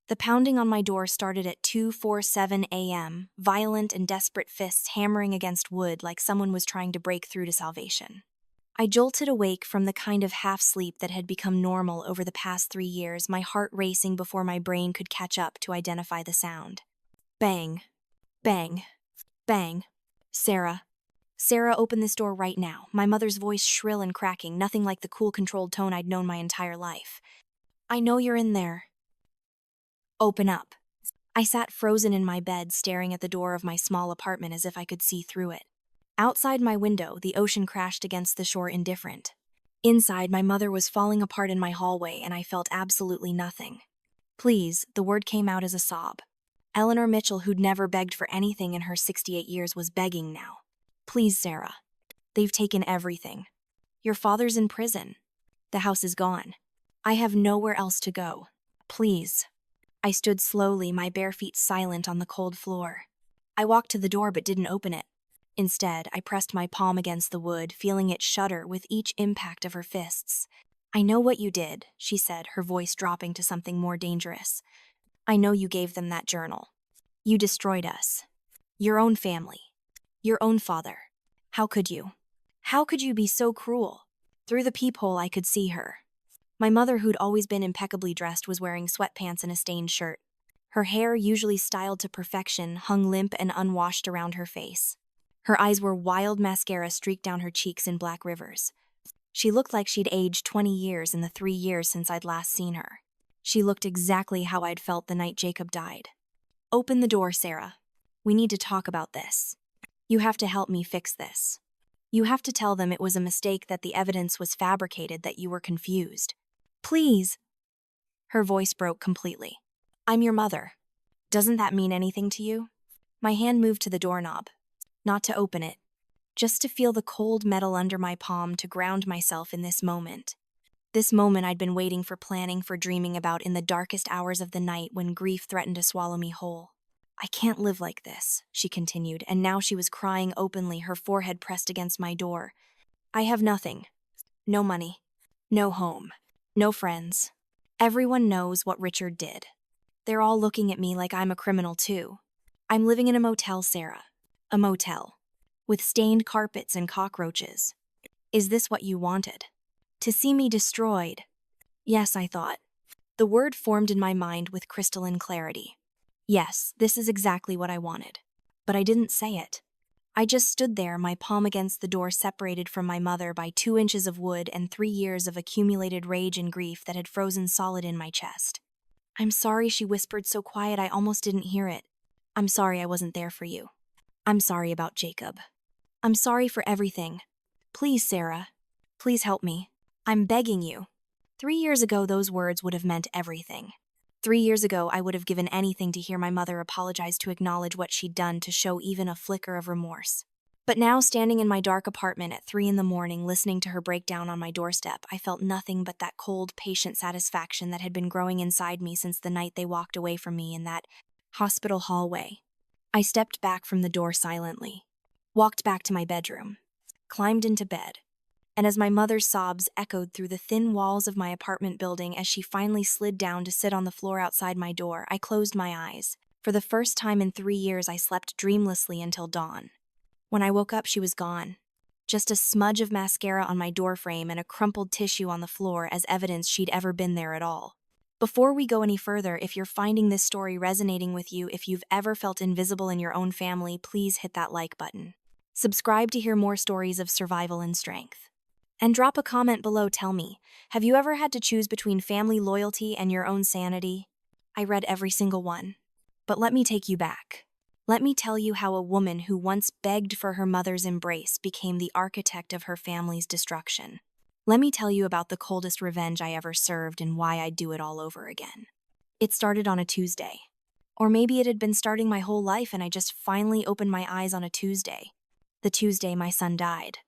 The pounding on my door started at 2:47 a.m., violent and desperate fists hammering against wood like someone was trying to break through to salvation. I jolted awake from the kind of half-sleep that had become normal over the past 3 years, my heart racing before my brain could catch up to identify the sound. Bang. Bang. Bang. Sarah. Sarah, open this door right now. My mother's voice shrill and cracking, nothing like the cool, controlled tone I'd known my entire life. I know you're in there. Open up. I sat frozen in my bed, staring at the door of my small apartment as if I could see through it. Outside my window, the ocean crashed against the shore indifferent. Inside, my mother was falling apart in my hallway, and I felt absolutely nothing. Please, the word came out as a sob. Eleanor Mitchell, who'd never begged for anything in her 68 years, was begging now. Please, Sarah. They've taken everything. Your father's in prison. The house is gone. I have nowhere else to go. Please. I stood slowly, my bare feet silent on the cold floor. I walked to the door but didn't open it. Instead, I pressed my palm against the wood, feeling it shudder with each impact of her fists. I know what you did, she said, her voice dropping to something more dangerous. I know you gave them that journal. You destroyed us. Your own family. Your own father. How could you? How could you be so cruel? Through the peephole, I could see her. My mother, who'd always been impeccably dressed, was wearing sweatpants and a stained shirt. Her hair, usually styled to perfection, hung limp and unwashed around her face. Her eyes were wild mascara streaked down her cheeks in black rivers. She looked like she'd aged 20 years in the 3 years since I'd last seen her. She looked exactly how I'd felt the night Jacob died. Open the door, Sarah. We need to talk about this. You have to help me fix this. You have to tell them it was a mistake, that the evidence was fabricated, that you were confused. Please. Her voice broke completely. I'm your mother. Doesn't that mean anything to you? My hand moved to the doorknob. Not to open it, just to feel the cold metal under my palm, to ground myself in this moment. This moment I'd been waiting for, planning for, dreaming about in the darkest hours of the night when grief threatened to swallow me whole. I can't live like this, she continued, and now she was crying openly, her forehead pressed against my door. I have nothing. No money. No home. No friends. Everyone knows what Richard did. They're all looking at me like I'm a criminal too. I'm living in a motel, Sarah. A motel. With stained carpets and cockroaches. Is this what you wanted? To see me destroyed? Yes, I thought. The word formed in my mind with crystalline clarity. Yes, this is exactly what I wanted. But I didn't say it. I just stood there, my palm against the door, separated from my mother by 2 inches of wood and 3 years of accumulated rage and grief that had frozen solid in my chest. I'm sorry, she whispered so quiet I almost didn't hear it. I'm sorry I wasn't there for you. I'm sorry about Jacob. I'm sorry for everything. Please, Sarah. Please help me. I'm begging you. 3 years ago, those words would have meant everything. 3 years ago, I would have given anything to hear my mother apologize, to acknowledge what she'd done, to show even a flicker of remorse. But now, standing in my dark apartment at 3 a.m, listening to her break down on my doorstep, I felt nothing but that cold, patient satisfaction that had been growing inside me since the night they walked away from me in that hospital hallway. I stepped back from the door silently, walked back to my bedroom, climbed into bed, and as my mother's sobs echoed through the thin walls of my apartment building as she finally slid down to sit on the floor outside my door, I closed my eyes. For the first time in 3 years, I slept dreamlessly until dawn. When I woke up, she was gone. Just a smudge of mascara on my doorframe and a crumpled tissue on the floor as evidence she'd ever been there at all. Before we go any further, if you're finding this story resonating with you, if you've ever felt invisible in your own family, please hit that like button. Subscribe to hear more stories of survival and strength. And drop a comment below. Tell me, have you ever had to choose between family loyalty and your own sanity? I read every single one. But let me take you back. Let me tell you how a woman who once begged for her mother's embrace became the architect of her family's destruction. Let me tell you about the coldest revenge I ever served and why I'd do it all over again. It started on a Tuesday. Or maybe it had been starting my whole life and I just finally opened my eyes on a Tuesday. The Tuesday my son died.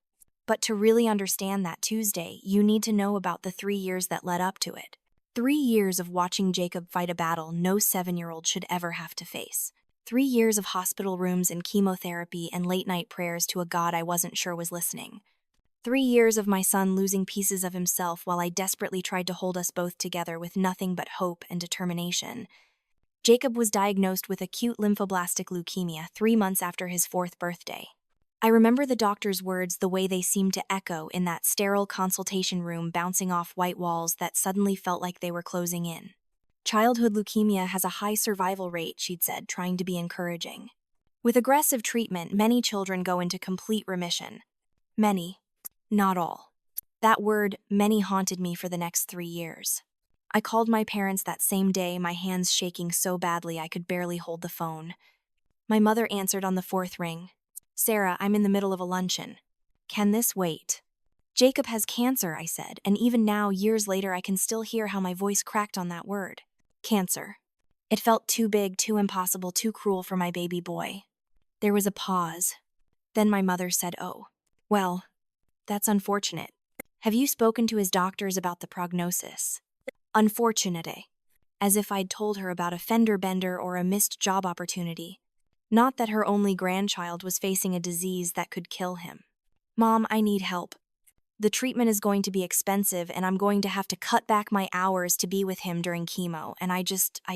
But to really understand that Tuesday, you need to know about the 3 years that led up to it. 3 years of watching Jacob fight a battle no 7-year-old should ever have to face. 3 years of hospital rooms and chemotherapy and late-night prayers to a God I wasn't sure was listening. 3 years of my son losing pieces of himself while I desperately tried to hold us both together with nothing but hope and determination. Jacob was diagnosed with acute lymphoblastic leukemia 3 months after his 4th birthday. I remember the doctor's words the way they seemed to echo in that sterile consultation room, bouncing off white walls that suddenly felt like they were closing in. Childhood leukemia has a high survival rate, she'd said, trying to be encouraging. With aggressive treatment, many children go into complete remission. Many, not all. That word, many, haunted me for the next 3 years. I called my parents that same day, my hands shaking so badly I could barely hold the phone. My mother answered on the 4th ring. "Sarah, I'm in the middle of a luncheon. Can this wait?" "Jacob has cancer," I said, and even now, years later, I can still hear how my voice cracked on that word. Cancer. It felt too big, too impossible, too cruel for my baby boy. There was a pause. Then my mother said, "Oh, well, that's unfortunate. Have you spoken to his doctors about the prognosis?" Unfortunate. As if I'd told her about a fender bender or a missed job opportunity. Not that her only grandchild was facing a disease that could kill him. "Mom, I need help. The treatment is going to be expensive, and I'm going to have to cut back my hours to be with him during chemo, and I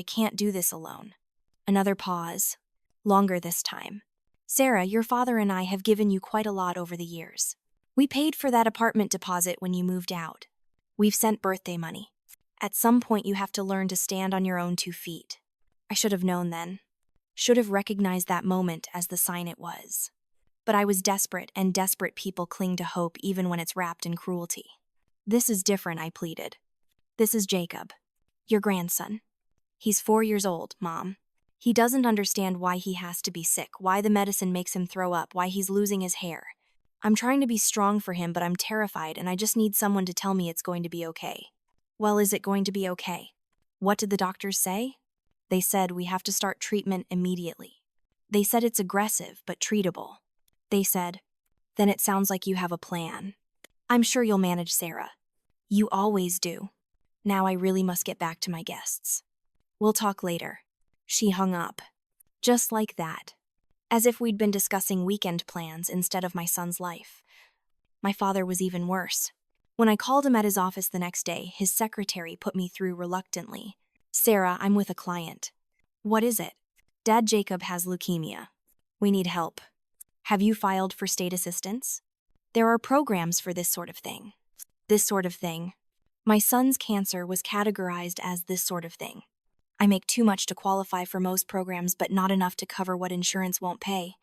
can't do this alone." Another pause. Longer this time. "Sarah, your father and I have given you quite a lot over the years. We paid for that apartment deposit when you moved out. We've sent birthday money. At some point you have to learn to stand on your own 2 feet. I should have known then. Should have recognized that moment as the sign it was. But I was desperate, and desperate people cling to hope even when it's wrapped in cruelty. This is different," I pleaded. "This is Jacob, your grandson. He's 4 years old, Mom. He doesn't understand why he has to be sick, why the medicine makes him throw up, why he's losing his hair. I'm trying to be strong for him, but I'm terrified, and I just need someone to tell me it's going to be okay." "Well, is it going to be okay? What did the doctors say?" "They said we have to start treatment immediately. They said it's aggressive, but treatable. They said, then it sounds like you have a plan. I'm sure you'll manage, Sarah. You always do. Now I really must get back to my guests. We'll talk later." She hung up. Just like that. As if we'd been discussing weekend plans instead of my son's life. My father was even worse. When I called him at his office the next day, his secretary put me through reluctantly. "Sarah, I'm with a client." "What is it?" "Dad Jacob has leukemia. We need help." "Have you filed for state assistance?" "There are programs for this sort of thing." This sort of thing. My son's cancer was categorized as this sort of thing. I make too much to qualify for most programs, but not enough to cover what insurance won't pay.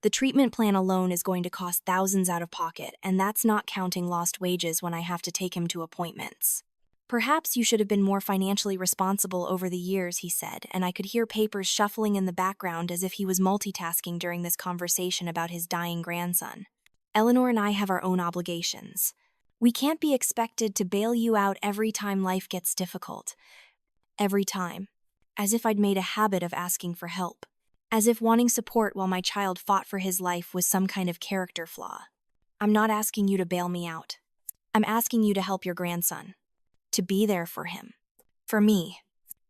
The treatment plan alone is going to cost thousands out of pocket, and that's not counting lost wages when I have to take him to appointments. "Perhaps you should have been more financially responsible over the years," he said, and I could hear papers shuffling in the background as if he was multitasking during this conversation about his dying grandson. "Eleanor and I have our own obligations. We can't be expected to bail you out every time life gets difficult. Every time. As if I'd made a habit of asking for help. As if wanting support while my child fought for his life was some kind of character flaw. I'm not asking you to bail me out. I'm asking you to help your grandson. To be there for him. For me.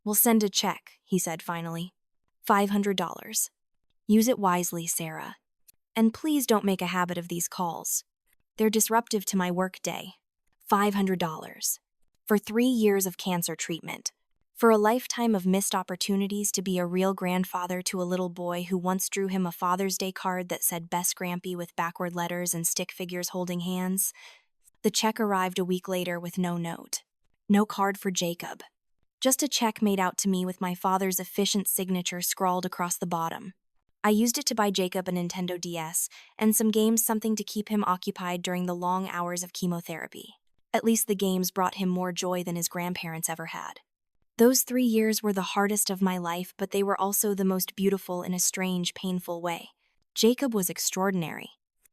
We'll send a check," he said finally. $500. Use it wisely, Sarah. And please don't make a habit of these calls. They're disruptive to my work day. $500. For 3 years of cancer treatment. For a lifetime of missed opportunities to be a real grandfather to a little boy who once drew him a Father's Day card that said "Best Grampy" with backward letters and stick figures holding hands. The check arrived a week later with no note. No card for Jacob. Just a check made out to me with my father's efficient signature scrawled across the bottom. I used it to buy Jacob a Nintendo DS and some games, something to keep him occupied during the long hours of chemotherapy. At least the games brought him more joy than his grandparents ever had. Those 3 years were the hardest of my life, but they were also the most beautiful in a strange, painful way. Jacob was extraordinary.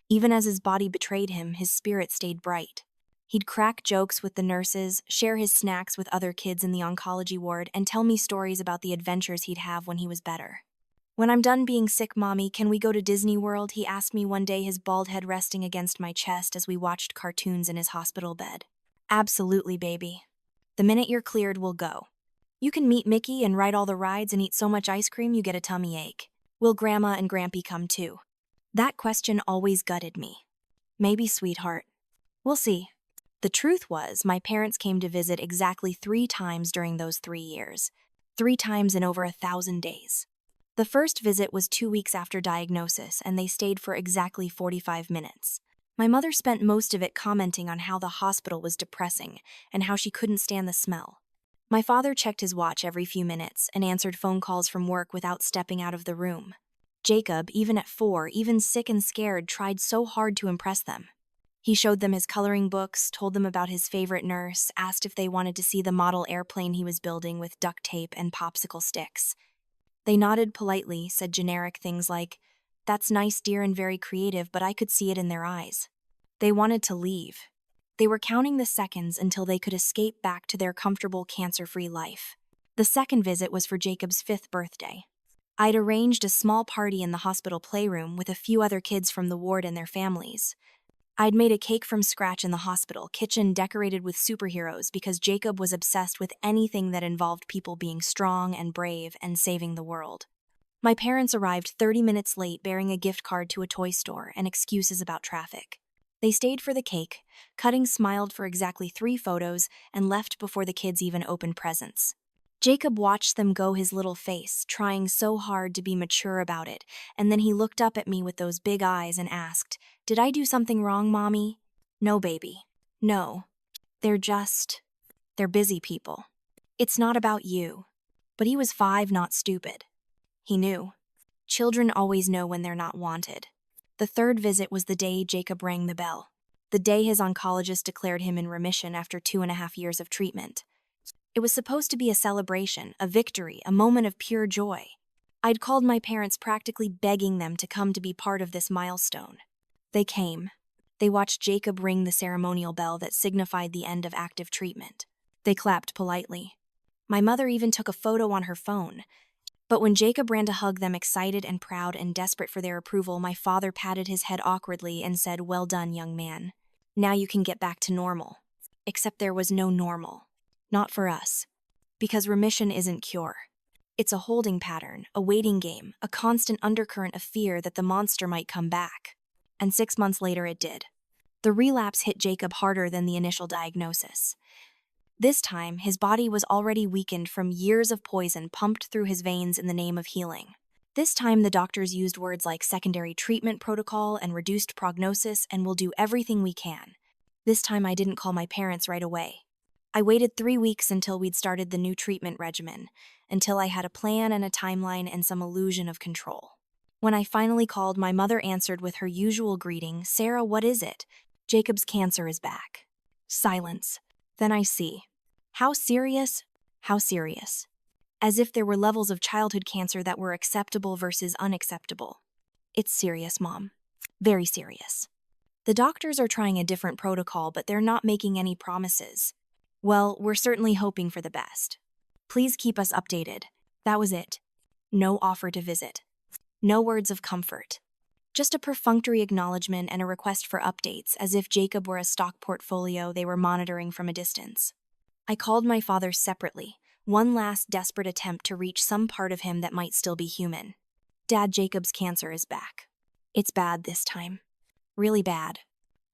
Even as his body betrayed him, his spirit stayed bright. He'd crack jokes with the nurses, share his snacks with other kids in the oncology ward, and tell me stories about the adventures he'd have when he was better. "When I'm done being sick, Mommy, can we go to Disney World?" he asked me one day, his bald head resting against my chest as we watched cartoons in his hospital bed. "Absolutely, baby. The minute you're cleared, we'll go. You can meet Mickey and ride all the rides and eat so much ice cream you get a tummy ache. Will Grandma and Grampy come too?" That question always gutted me. "Maybe, sweetheart. We'll see." The truth was, my parents came to visit exactly 3 times during those 3 years. 3 times in over 1,000 days. The first visit was 2 weeks after diagnosis, and they stayed for exactly 45 minutes. My mother spent most of it commenting on how the hospital was depressing and how she couldn't stand the smell. My father checked his watch every few minutes and answered phone calls from work without stepping out of the room. Jacob, even at 4, even sick and scared, tried so hard to impress them. He showed them his coloring books, told them about his favorite nurse, asked if they wanted to see the model airplane he was building with duct tape and popsicle sticks. They nodded politely, said generic things like, "That's nice, dear, and very creative," but I could see it in their eyes. They wanted to leave. They were counting the seconds until they could escape back to their comfortable, cancer-free life. The second visit was for Jacob's 5th birthday. I'd arranged a small party in the hospital playroom with a few other kids from the ward and their families. I'd made a cake from scratch in the hospital kitchen decorated with superheroes because Jacob was obsessed with anything that involved people being strong and brave and saving the world. My parents arrived 30 minutes late bearing a gift card to a toy store and excuses about traffic. They stayed for the cake, cutting smiled for exactly 3 photos, and left before the kids even opened presents. Jacob watched them go his little face, trying so hard to be mature about it, and then he looked up at me with those big eyes and asked, "Did I do something wrong, Mommy?" "No, baby. No. They're busy people. It's not about you." But he was 5, not stupid. He knew. Children always know when they're not wanted. The third visit was the day Jacob rang the bell. The day his oncologist declared him in remission after 2.5 years of treatment. It was supposed to be a celebration, a victory, a moment of pure joy. I'd called my parents, practically begging them to come to be part of this milestone. They came. They watched Jacob ring the ceremonial bell that signified the end of active treatment. They clapped politely. My mother even took a photo on her phone. But when Jacob ran to hug them, excited and proud and desperate for their approval, my father patted his head awkwardly and said, "Well done, young man. Now you can get back to normal." Except there was no normal. Not for us. Because remission isn't cure. It's a holding pattern, a waiting game, a constant undercurrent of fear that the monster might come back. And 6 months later it did. The relapse hit Jacob harder than the initial diagnosis. This time, his body was already weakened from years of poison pumped through his veins in the name of healing. This time, the doctors used words like secondary treatment protocol and reduced prognosis and "we'll do everything we can." This time, I didn't call my parents right away. I waited 3 weeks until we'd started the new treatment regimen, until I had a plan and a timeline and some illusion of control. When I finally called, my mother answered with her usual greeting, "Sarah, what is it?" "Jacob's cancer is back." Silence. Then I see. How serious? How serious? As if there were levels of childhood cancer that were acceptable versus unacceptable. "It's serious, Mom. Very serious. The doctors are trying a different protocol, but they're not making any promises. Well, we're certainly hoping for the best. Please keep us updated." That was it. No offer to visit. No words of comfort. Just a perfunctory acknowledgement and a request for updates, as if Jacob were a stock portfolio they were monitoring from a distance. I called my father separately, one last desperate attempt to reach some part of him that might still be human. "Dad, Jacob's cancer is back. It's bad this time. Really bad.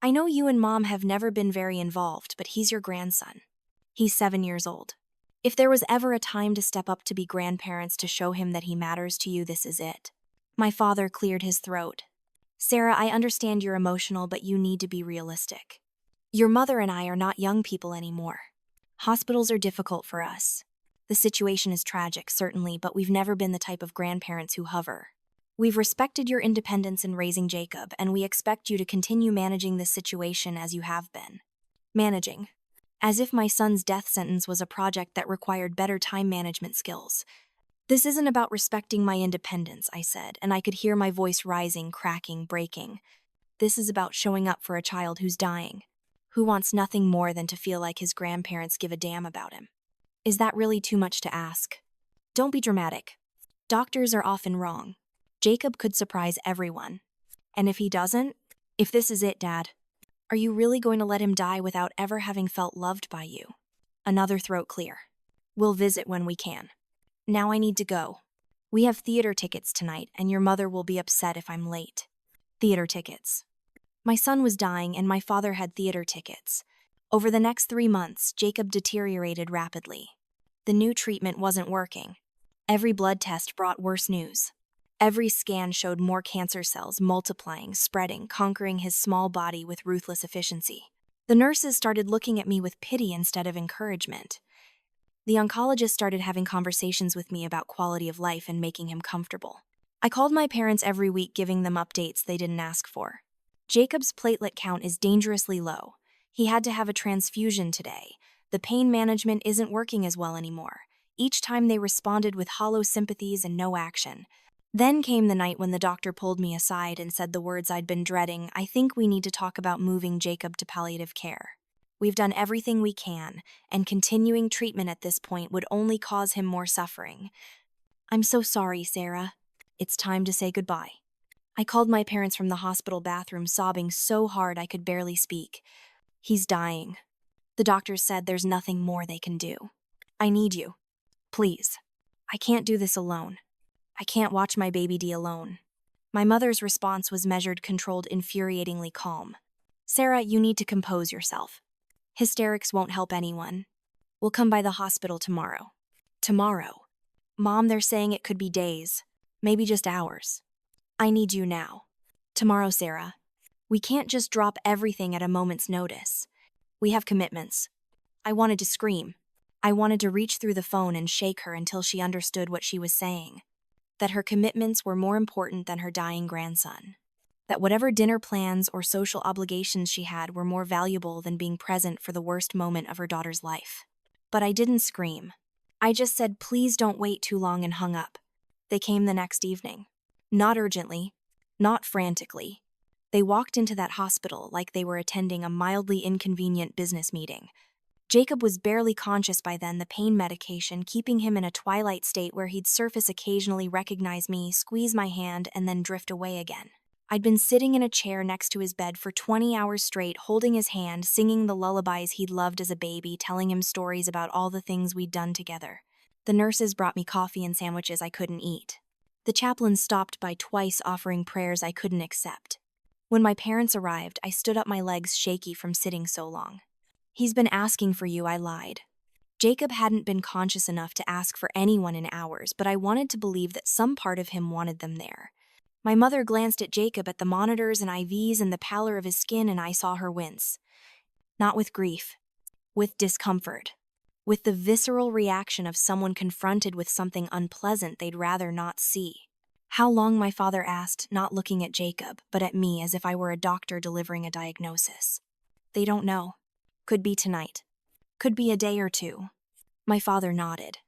I know you and Mom have never been very involved, but he's your grandson. He's 7 years old. If there was ever a time to step up to be grandparents to show him that he matters to you, this is it." My father cleared his throat. "Sarah, I understand you're emotional, but you need to be realistic. Your mother and I are not young people anymore. Hospitals are difficult for us. The situation is tragic, certainly, but we've never been the type of grandparents who hover. We've respected your independence in raising Jacob, and we expect you to continue managing this situation as you have been." Managing. As if my son's death sentence was a project that required better time management skills. "This isn't about respecting my independence," I said, and I could hear my voice rising, cracking, breaking. "This is about showing up for a child who's dying, who wants nothing more than to feel like his grandparents give a damn about him." Is that really too much to ask? Don't be dramatic. Doctors are often wrong. Jacob could surprise everyone. And if he doesn't? If this is it, Dad, are you really going to let him die without ever having felt loved by you? Another throat clear. "We'll visit when we can. Now I need to go. We have theater tickets tonight, and your mother will be upset if I'm late." Theater tickets. My son was dying, and my father had theater tickets. Over the next 3 months, Jacob deteriorated rapidly. The new treatment wasn't working. Every blood test brought worse news. Every scan showed more cancer cells multiplying, spreading, conquering his small body with ruthless efficiency. The nurses started looking at me with pity instead of encouragement. The oncologist started having conversations with me about quality of life and making him comfortable. I called my parents every week, giving them updates they didn't ask for. Jacob's platelet count is dangerously low. He had to have a transfusion today. The pain management isn't working as well anymore. Each time they responded with hollow sympathies and no action. Then came the night when the doctor pulled me aside and said the words I'd been dreading: "I think we need to talk about moving Jacob to palliative care. We've done everything we can, and continuing treatment at this point would only cause him more suffering." "I'm so sorry, Sarah. It's time to say goodbye." I called my parents from the hospital bathroom, sobbing so hard I could barely speak. "He's dying. The doctors said there's nothing more they can do. I need you. Please. I can't do this alone. I can't watch my baby D alone." My mother's response was measured, controlled, infuriatingly calm. "Sarah, you need to compose yourself. Hysterics won't help anyone. We'll come by the hospital tomorrow." "Tomorrow? Mom, they're saying it could be days, maybe just hours. I need you now. Tomorrow, Sarah. We can't just drop everything at a moment's notice. We have commitments." I wanted to scream. I wanted to reach through the phone and shake her until she understood what she was saying. That her commitments were more important than her dying grandson. That whatever dinner plans or social obligations she had were more valuable than being present for the worst moment of her daughter's life. But I didn't scream. I just said, "Please don't wait too long," and hung up. They came the next evening. Not urgently, not frantically. They walked into that hospital like they were attending a mildly inconvenient business meeting. Jacob was barely conscious by then, the pain medication keeping him in a twilight state where he'd surface occasionally, recognize me, squeeze my hand, and then drift away again. I'd been sitting in a chair next to his bed for 20 hours straight, holding his hand, singing the lullabies he'd loved as a baby, telling him stories about all the things we'd done together. The nurses brought me coffee and sandwiches I couldn't eat. The chaplain stopped by twice, offering prayers I couldn't accept. When my parents arrived, I stood up, my legs shaky from sitting so long. "He's been asking for you," I lied. Jacob hadn't been conscious enough to ask for anyone in hours, but I wanted to believe that some part of him wanted them there. My mother glanced at Jacob, at the monitors and IVs and the pallor of his skin, and I saw her wince. Not with grief, with discomfort, with the visceral reaction of someone confronted with something unpleasant they'd rather not see. "How long?" my father asked, not looking at Jacob, but at me as if I were a doctor delivering a diagnosis. "They don't know. Could be tonight. Could be a day or two." My father nodded.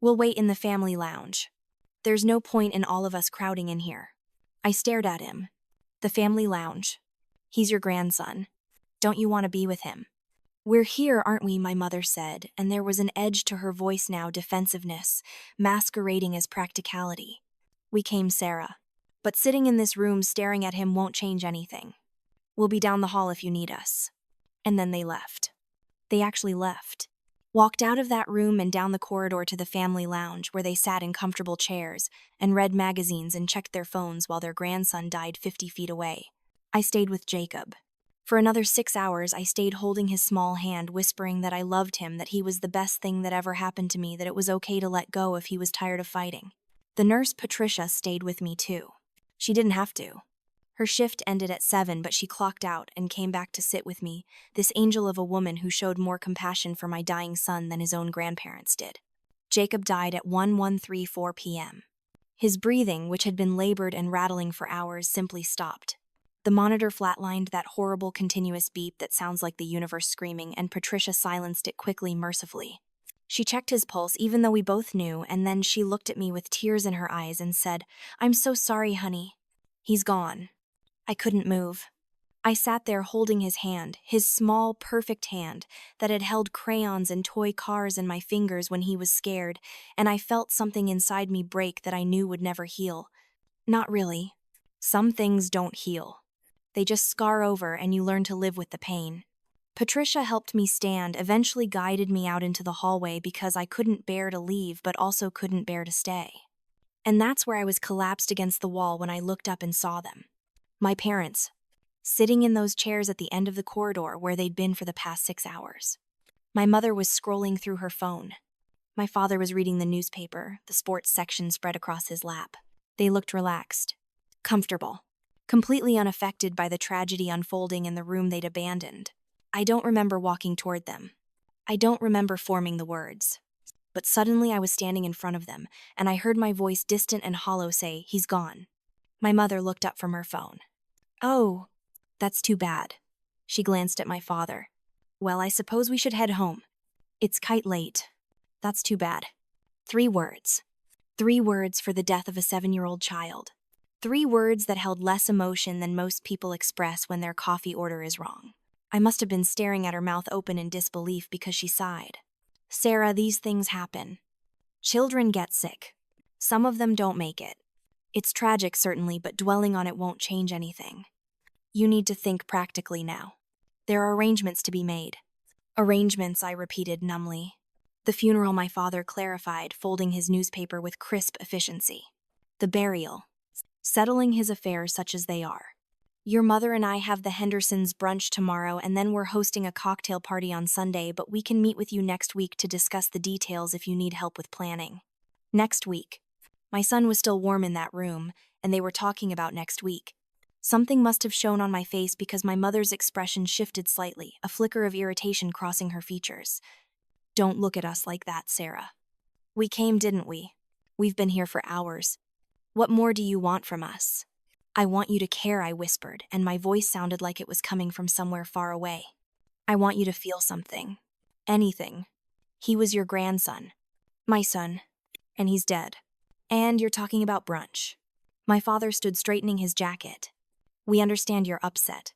"We'll wait in the family lounge. There's no point in all of us crowding in here." I stared at him. "The family lounge? He's your grandson. Don't you want to be with him?" "We're here, aren't we?" my mother said, and there was an edge to her voice now, defensiveness, masquerading as practicality. "We came, Sarah. But sitting in this room staring at him won't change anything. We'll be down the hall if you need us." And then they left. They actually left. Walked out of that room and down the corridor to the family lounge, where they sat in comfortable chairs and read magazines and checked their phones while their grandson died 50 feet away. I stayed with Jacob. For another 6 hours, I stayed holding his small hand, whispering that I loved him, that he was the best thing that ever happened to me, that it was okay to let go if he was tired of fighting. The nurse, Patricia, stayed with me too. She didn't have to. Her shift ended at 7, but she clocked out and came back to sit with me, this angel of a woman who showed more compassion for my dying son than his own grandparents did. Jacob died at 1:34 p.m. His breathing, which had been labored and rattling for hours, simply stopped. The monitor flatlined, that horrible continuous beep that sounds like the universe screaming, and Patricia silenced it quickly, mercifully. She checked his pulse, even though we both knew, and then she looked at me with tears in her eyes and said, "I'm so sorry, honey. He's gone." I couldn't move. I sat there holding his hand, his small, perfect hand that had held crayons and toy cars in my fingers when he was scared, and I felt something inside me break that I knew would never heal. Not really. Some things don't heal. They just scar over and you learn to live with the pain. Patricia helped me stand, eventually guided me out into the hallway because I couldn't bear to leave but also couldn't bear to stay. And that's where I was collapsed against the wall when I looked up and saw them. My parents, sitting in those chairs at the end of the corridor where they'd been for the past 6 hours. My mother was scrolling through her phone. My father was reading the newspaper, the sports section spread across his lap. They looked relaxed, comfortable, completely unaffected by the tragedy unfolding in the room they'd abandoned. I don't remember walking toward them. I don't remember forming the words. But suddenly I was standing in front of them, and I heard my voice distant and hollow say, "He's gone." My mother looked up from her phone. "Oh, that's too bad." She glanced at my father. "Well, I suppose we should head home. It's quite late." "That's too bad." 3 words. 3 words for the death of a 7-year-old child. 3 words that held less emotion than most people express when their coffee order is wrong. I must have been staring at her mouth open in disbelief because she sighed. "Sarah, these things happen. Children get sick. Some of them don't make it. It's tragic, certainly, but dwelling on it won't change anything. You need to think practically now. There are arrangements to be made." "Arrangements," I repeated numbly. The funeral, my father clarified, folding his newspaper with crisp efficiency. The burial. Settling his affairs such as they are. "Your mother and I have the Hendersons' brunch tomorrow, and then we're hosting a cocktail party on Sunday, but we can meet with you next week to discuss the details if you need help with planning." Next week. My son was still warm in that room, and they were talking about next week. Something must have shown on my face because my mother's expression shifted slightly, a flicker of irritation crossing her features. "Don't look at us like that, Sarah. We came, didn't we? We've been here for hours. What more do you want from us?" "I want you to care," I whispered, and my voice sounded like it was coming from somewhere far away. "I want you to feel something. Anything. He was your grandson. My son. And he's dead. And you're talking about brunch." My father stood straightening his jacket. "We understand you're upset.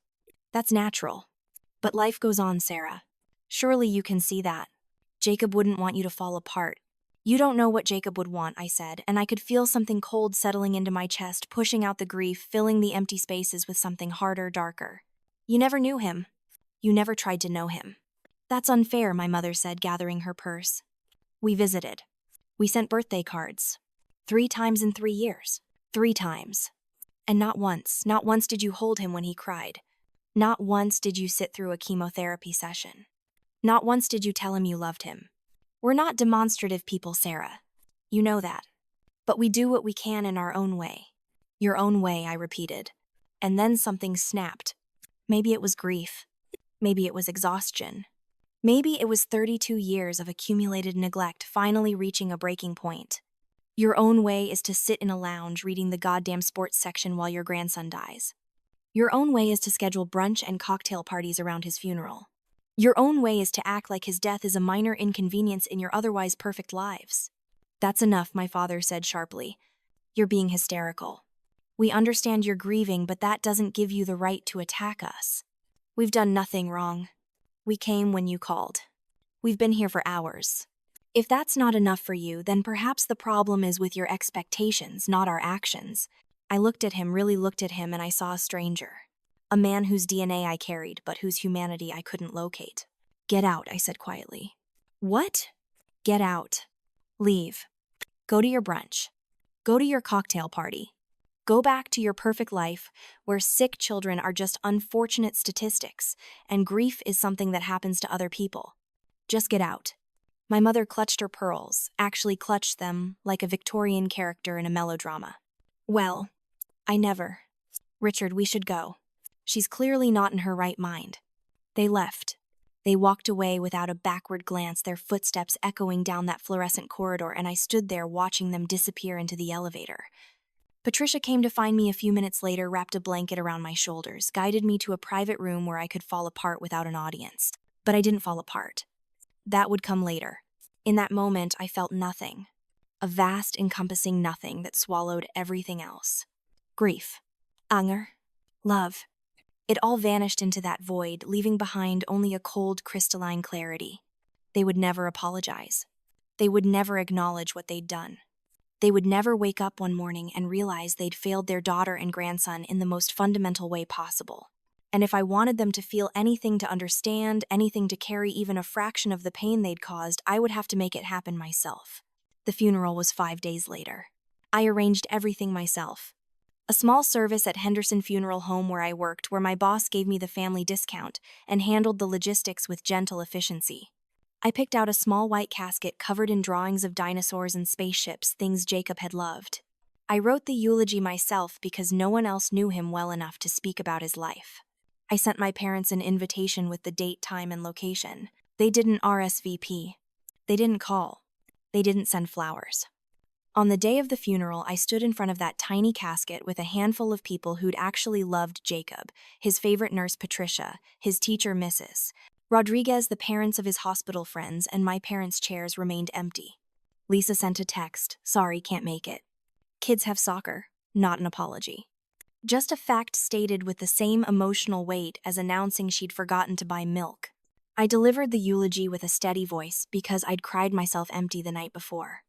That's natural. But life goes on, Sarah. Surely you can see that. Jacob wouldn't want you to fall apart." "You don't know what Jacob would want," I said, and I could feel something cold settling into my chest, pushing out the grief, filling the empty spaces with something harder, darker. "You never knew him. You never tried to know him." "That's unfair," my mother said, gathering her purse. "We visited. We sent birthday cards. 3 times in 3 years. 3 times. And not once did you hold him when he cried. Not once did you sit through a chemotherapy session. Not once did you tell him you loved him. We're not demonstrative people, Sarah. You know that. But we do what we can in our own way." "Your own way," I repeated. And then something snapped. Maybe it was grief. Maybe it was exhaustion. Maybe it was 32 years of accumulated neglect finally reaching a breaking point. "Your own way is to sit in a lounge reading the goddamn sports section while your grandson dies. Your own way is to schedule brunch and cocktail parties around his funeral. Your own way is to act like his death is a minor inconvenience in your otherwise perfect lives." "That's enough," my father said sharply. "You're being hysterical. We understand you're grieving, but that doesn't give you the right to attack us. We've done nothing wrong. We came when you called. We've been here for hours. If that's not enough for you, then perhaps the problem is with your expectations, not our actions." I looked at him, really looked at him, and I saw a stranger. A man whose DNA I carried, but whose humanity I couldn't locate. "Get out," I said quietly. "What?" "Get out. Leave. Go to your brunch. Go to your cocktail party. Go back to your perfect life where sick children are just unfortunate statistics and grief is something that happens to other people. Just get out." My mother clutched her pearls, actually clutched them like a Victorian character in a melodrama. "Well, I never. Richard, we should go. She's clearly not in her right mind." They left. They walked away without a backward glance, their footsteps echoing down that fluorescent corridor, and I stood there watching them disappear into the elevator. Patricia came to find me a few minutes later, wrapped a blanket around my shoulders, guided me to a private room where I could fall apart without an audience. But I didn't fall apart. That would come later. In that moment, I felt nothing. A vast, encompassing nothing that swallowed everything else. Grief. Anger. Love. It all vanished into that void, leaving behind only a cold, crystalline clarity. They would never apologize. They would never acknowledge what they'd done. They would never wake up one morning and realize they'd failed their daughter and grandson in the most fundamental way possible. And if I wanted them to feel anything, to understand, anything, to carry even a fraction of the pain they'd caused, I would have to make it happen myself. The funeral was 5 days later. I arranged everything myself. A small service at Henderson Funeral Home where I worked, where my boss gave me the family discount and handled the logistics with gentle efficiency. I picked out a small white casket covered in drawings of dinosaurs and spaceships, things Jacob had loved. I wrote the eulogy myself because no one else knew him well enough to speak about his life. I sent my parents an invitation with the date, time, and location. They didn't RSVP. They didn't call. They didn't send flowers. On the day of the funeral, I stood in front of that tiny casket with a handful of people who'd actually loved Jacob, his favorite nurse Patricia, his teacher Mrs. Rodriguez, the parents of his hospital friends, and my parents' chairs remained empty. Lisa sent a text, "Sorry, can't make it. Kids have soccer," not an apology. Just a fact stated with the same emotional weight as announcing she'd forgotten to buy milk. I delivered the eulogy with a steady voice because I'd cried myself empty the night before.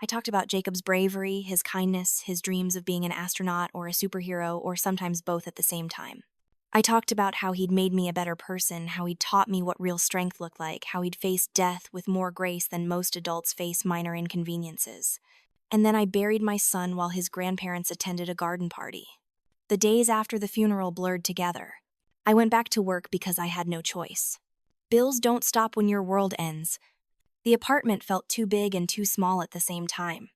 I talked about Jacob's bravery, his kindness, his dreams of being an astronaut or a superhero, or sometimes both at the same time. I talked about how he'd made me a better person, how he'd taught me what real strength looked like, how he'd faced death with more grace than most adults face minor inconveniences. And then I buried my son while his grandparents attended a garden party. The days after the funeral blurred together. I went back to work because I had no choice. Bills don't stop when your world ends. The apartment felt too big and too small at the same time.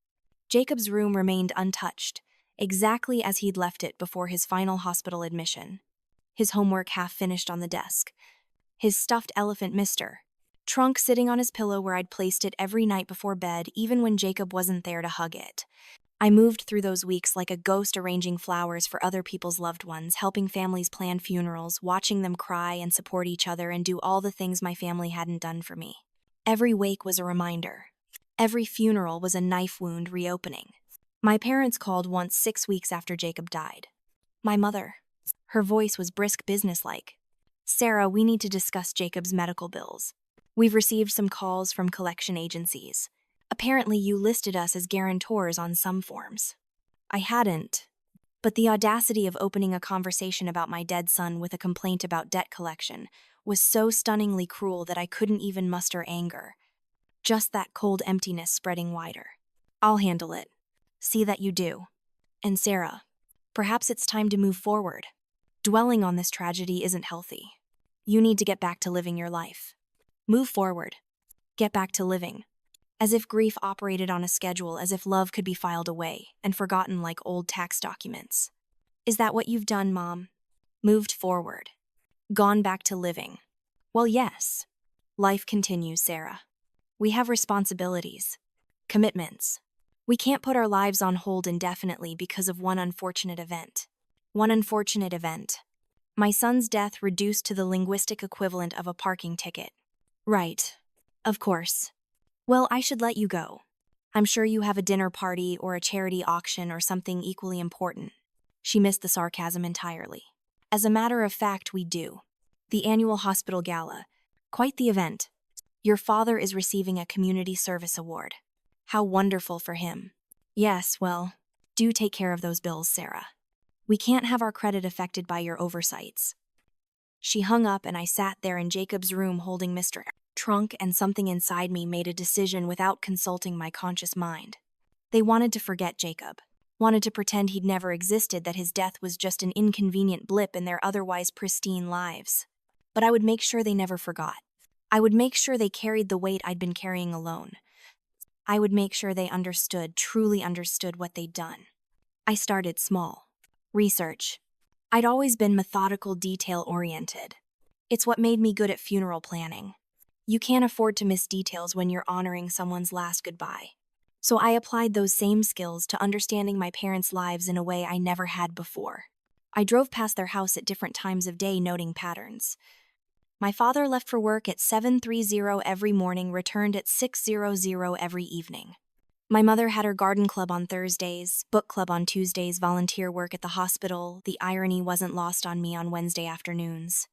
Jacob's room remained untouched, exactly as he'd left it before his final hospital admission. His homework half finished on the desk. His stuffed elephant mister. Trunk sitting on his pillow where I'd placed it every night before bed, even when Jacob wasn't there to hug it. I moved through those weeks like a ghost, arranging flowers for other people's loved ones, helping families plan funerals, watching them cry and support each other and do all the things my family hadn't done for me. Every wake was a reminder. Every funeral was a knife wound reopening. My parents called once 6 weeks after Jacob died. My mother. Her voice was brisk, businesslike. "Sarah, we need to discuss Jacob's medical bills. We've received some calls from collection agencies. Apparently you listed us as guarantors on some forms." I hadn't, but the audacity of opening a conversation about my dead son with a complaint about debt collection was so stunningly cruel that I couldn't even muster anger. Just that cold emptiness spreading wider. "I'll handle it. See that you do. And Sarah, perhaps it's time to move forward. Dwelling on this tragedy isn't healthy. You need to get back to living your life. Move forward. Get back to living." As if grief operated on a schedule, as if love could be filed away and forgotten like old tax documents. "Is that what you've done, Mom? Moved forward? Gone back to living?" "Well, yes. Life continues, Sarah. We have responsibilities, commitments. We can't put our lives on hold indefinitely because of one unfortunate event. One unfortunate event. My son's death reduced to the linguistic equivalent of a parking ticket." "Right. Of course. Well, I should let you go. I'm sure you have a dinner party or a charity auction or something equally important." She missed the sarcasm entirely. "As a matter of fact, we do. The annual hospital gala. Quite the event. Your father is receiving a community service award. How wonderful for him." "Yes, well, do take care of those bills, Sarah. We can't have our credit affected by your oversights." She hung up and I sat there in Jacob's room holding Mr. Trunk, and something inside me made a decision without consulting my conscious mind. They wanted to forget Jacob. Wanted to pretend he'd never existed, that his death was just an inconvenient blip in their otherwise pristine lives. But I would make sure they never forgot. I would make sure they carried the weight I'd been carrying alone. I would make sure they understood, truly understood what they'd done. I started small. Research. I'd always been methodical, detail-oriented. It's what made me good at funeral planning. You can't afford to miss details when you're honoring someone's last goodbye. So I applied those same skills to understanding my parents' lives in a way I never had before. I drove past their house at different times of day, noting patterns. My father left for work at 7:30 every morning, returned at 6:00 every evening. My mother had her garden club on Thursdays, book club on Tuesdays, volunteer work at the hospital. The irony wasn't lost on me on Wednesday afternoons.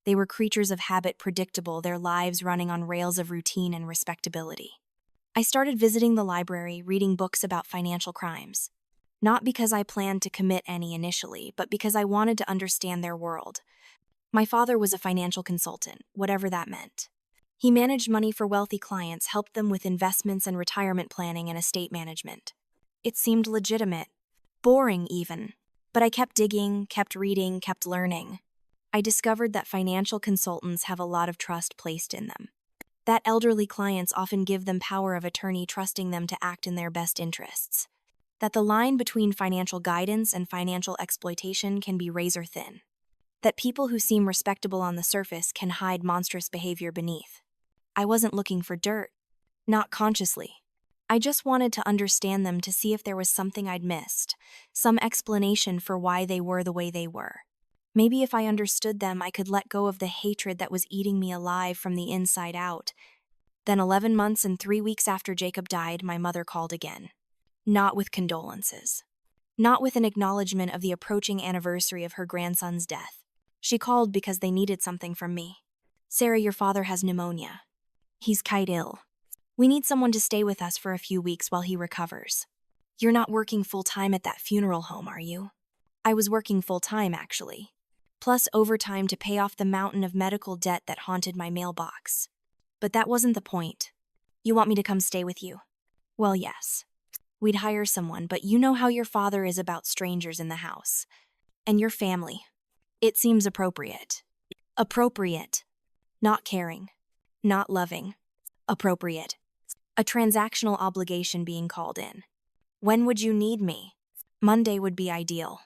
They were creatures of habit, predictable, their lives running on rails of routine and respectability. I started visiting the library, reading books about financial crimes. Not because I planned to commit any initially, but because I wanted to understand their world. My father was a financial consultant, whatever that meant. He managed money for wealthy clients, helped them with investments and retirement planning and estate management. It seemed legitimate, boring even, but I kept digging, kept reading, kept learning. I discovered that financial consultants have a lot of trust placed in them. That elderly clients often give them power of attorney, trusting them to act in their best interests. That the line between financial guidance and financial exploitation can be razor thin. That people who seem respectable on the surface can hide monstrous behavior beneath. I wasn't looking for dirt. Not consciously. I just wanted to understand them, to see if there was something I'd missed, some explanation for why they were the way they were. Maybe if I understood them, I could let go of the hatred that was eating me alive from the inside out. Then 11 months and 3 weeks after Jacob died, my mother called again. Not with condolences. Not with an acknowledgement of the approaching anniversary of her grandson's death. She called because they needed something from me. "Sarah, your father has pneumonia. He's quite ill. We need someone to stay with us for a few weeks while he recovers." "You're not working full-time at that funeral home, are you?" I was working full-time, actually. Plus overtime to pay off the mountain of medical debt that haunted my mailbox. But that wasn't the point. "You want me to come stay with you?" "Well, yes. We'd hire someone, but you know how your father is about strangers in the house. And your family. It seems appropriate." Appropriate. Not caring. Not loving. Appropriate. A transactional obligation being called in. "When would you need me?" "Monday would be ideal.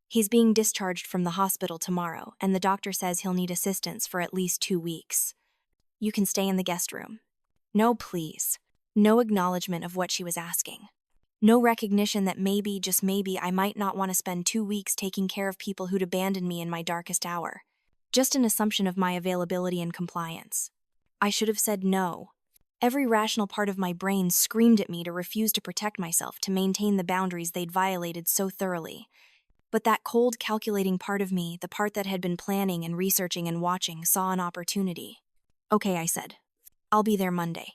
He's being discharged from the hospital tomorrow, and the doctor says he'll need assistance for at least 2 weeks. You can stay in the guest room." No, please. No acknowledgement of what she was asking. No recognition that maybe, just maybe, I might not want to spend 2 weeks taking care of people who'd abandoned me in my darkest hour. Just an assumption of my availability and compliance. I should have said no. Every rational part of my brain screamed at me to refuse to protect myself, to maintain the boundaries they'd violated so thoroughly. But that cold, calculating part of me, the part that had been planning and researching and watching, saw an opportunity. "Okay," I said. "I'll be there Monday."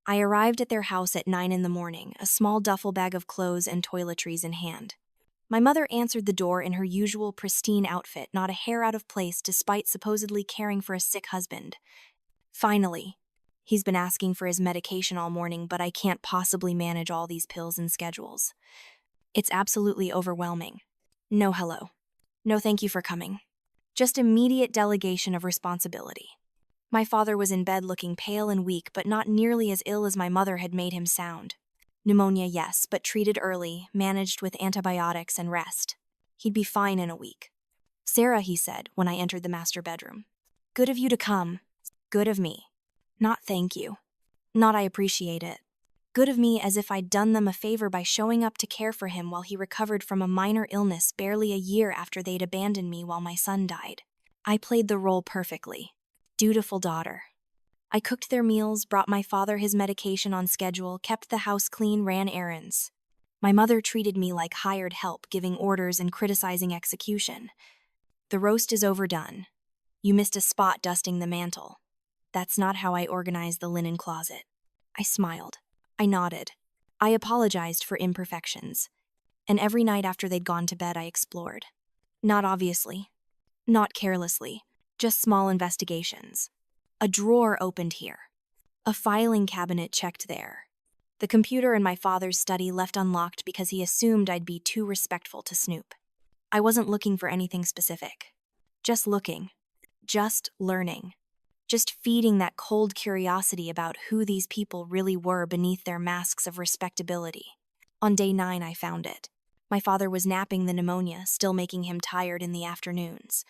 I arrived at their house at 9 in the morning, a small duffel bag of clothes and toiletries in hand. My mother answered the door in her usual pristine outfit, not a hair out of place despite supposedly caring for a sick husband. "Finally. He's been asking for his medication all morning, but I can't possibly manage all these pills and schedules. It's absolutely overwhelming. No hello. No thank you for coming. Just immediate delegation of responsibility." My father was in bed looking pale and weak, but not nearly as ill as my mother had made him sound. Pneumonia, yes, but treated early, managed with antibiotics and rest. He'd be fine in a week. "Sarah," he said when I entered the master bedroom. "Good of you to come." Good of me. Not thank you. Not I appreciate it. Good of me, as if I'd done them a favor by showing up to care for him while he recovered from a minor illness barely a year after they'd abandoned me while my son died. I played the role perfectly. Dutiful daughter. I cooked their meals, brought my father his medication on schedule, kept the house clean, ran errands. My mother treated me like hired help, giving orders and criticizing execution. "The roast is overdone. You missed a spot dusting the mantel." That's not how I organized the linen closet. I smiled. I nodded. I apologized for imperfections. And every night after they'd gone to bed, I explored. Not obviously. Not carelessly. Just small investigations. A drawer opened here. A filing cabinet checked there. The computer in my father's study left unlocked because he assumed I'd be too respectful to snoop. I wasn't looking for anything specific. Just looking. Just learning. Just feeding that cold curiosity about who these people really were beneath their masks of respectability. On day 9, I found it. My father was napping the pneumonia, still making him tired in the afternoons.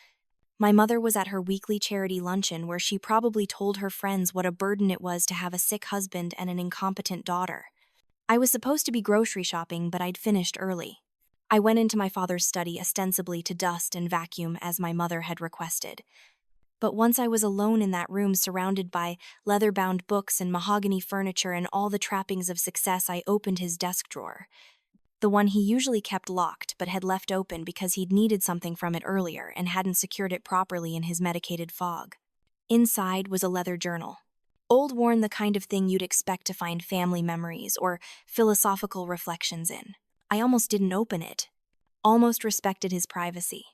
My mother was at her weekly charity luncheon where she probably told her friends what a burden it was to have a sick husband and an incompetent daughter. I was supposed to be grocery shopping, but I'd finished early. I went into my father's study ostensibly to dust and vacuum as my mother had requested. But once I was alone in that room, surrounded by leather-bound books and mahogany furniture and all the trappings of success, I opened his desk drawer. The one he usually kept locked but had left open because he'd needed something from it earlier and hadn't secured it properly in his medicated fog. Inside was a leather journal. Old-worn, the kind of thing you'd expect to find family memories or philosophical reflections in. I almost didn't open it. Almost respected his privacy.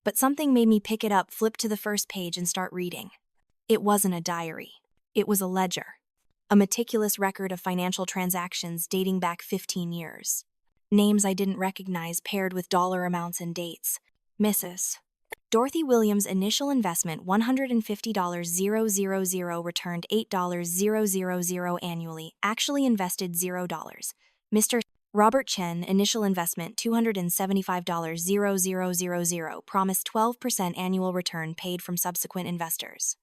But something made me pick it up, flip to the first page, and start reading. It wasn't a diary. It was a ledger. A meticulous record of financial transactions dating back 15 years. Names I didn't recognize paired with dollar amounts and dates. Mrs. Dorothy Williams' initial investment $150,000 returned $8,000 annually, actually invested $0. Mr. Robert Chen, initial investment $275,000, promised 12% annual return paid from subsequent investors.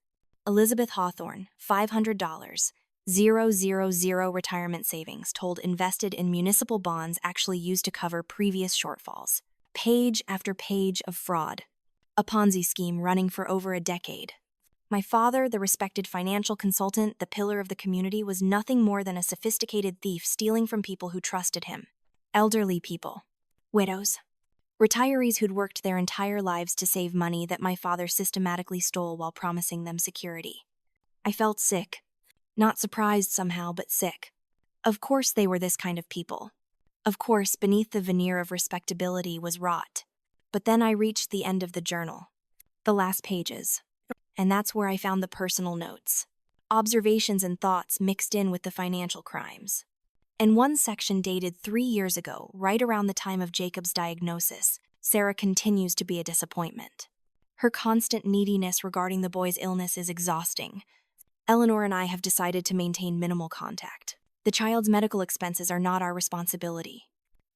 Elizabeth Hawthorne, $500,000 retirement savings told invested in municipal bonds actually used to cover previous shortfalls. Page after page of fraud. A Ponzi scheme running for over a decade. My father, the respected financial consultant, the pillar of the community, was nothing more than a sophisticated thief stealing from people who trusted him. Elderly people. Widows. Retirees who'd worked their entire lives to save money that my father systematically stole while promising them security. I felt sick. Not surprised somehow, but sick. Of course they were this kind of people. Of course, beneath the veneer of respectability was rot. But then I reached the end of the journal. The last pages. And that's where I found the personal notes. Observations and thoughts mixed in with the financial crimes. In one section dated 3 years ago, right around the time of Jacob's diagnosis, Sarah continues to be a disappointment. Her constant neediness regarding the boy's illness is exhausting. Eleanor and I have decided to maintain minimal contact. The child's medical expenses are not our responsibility.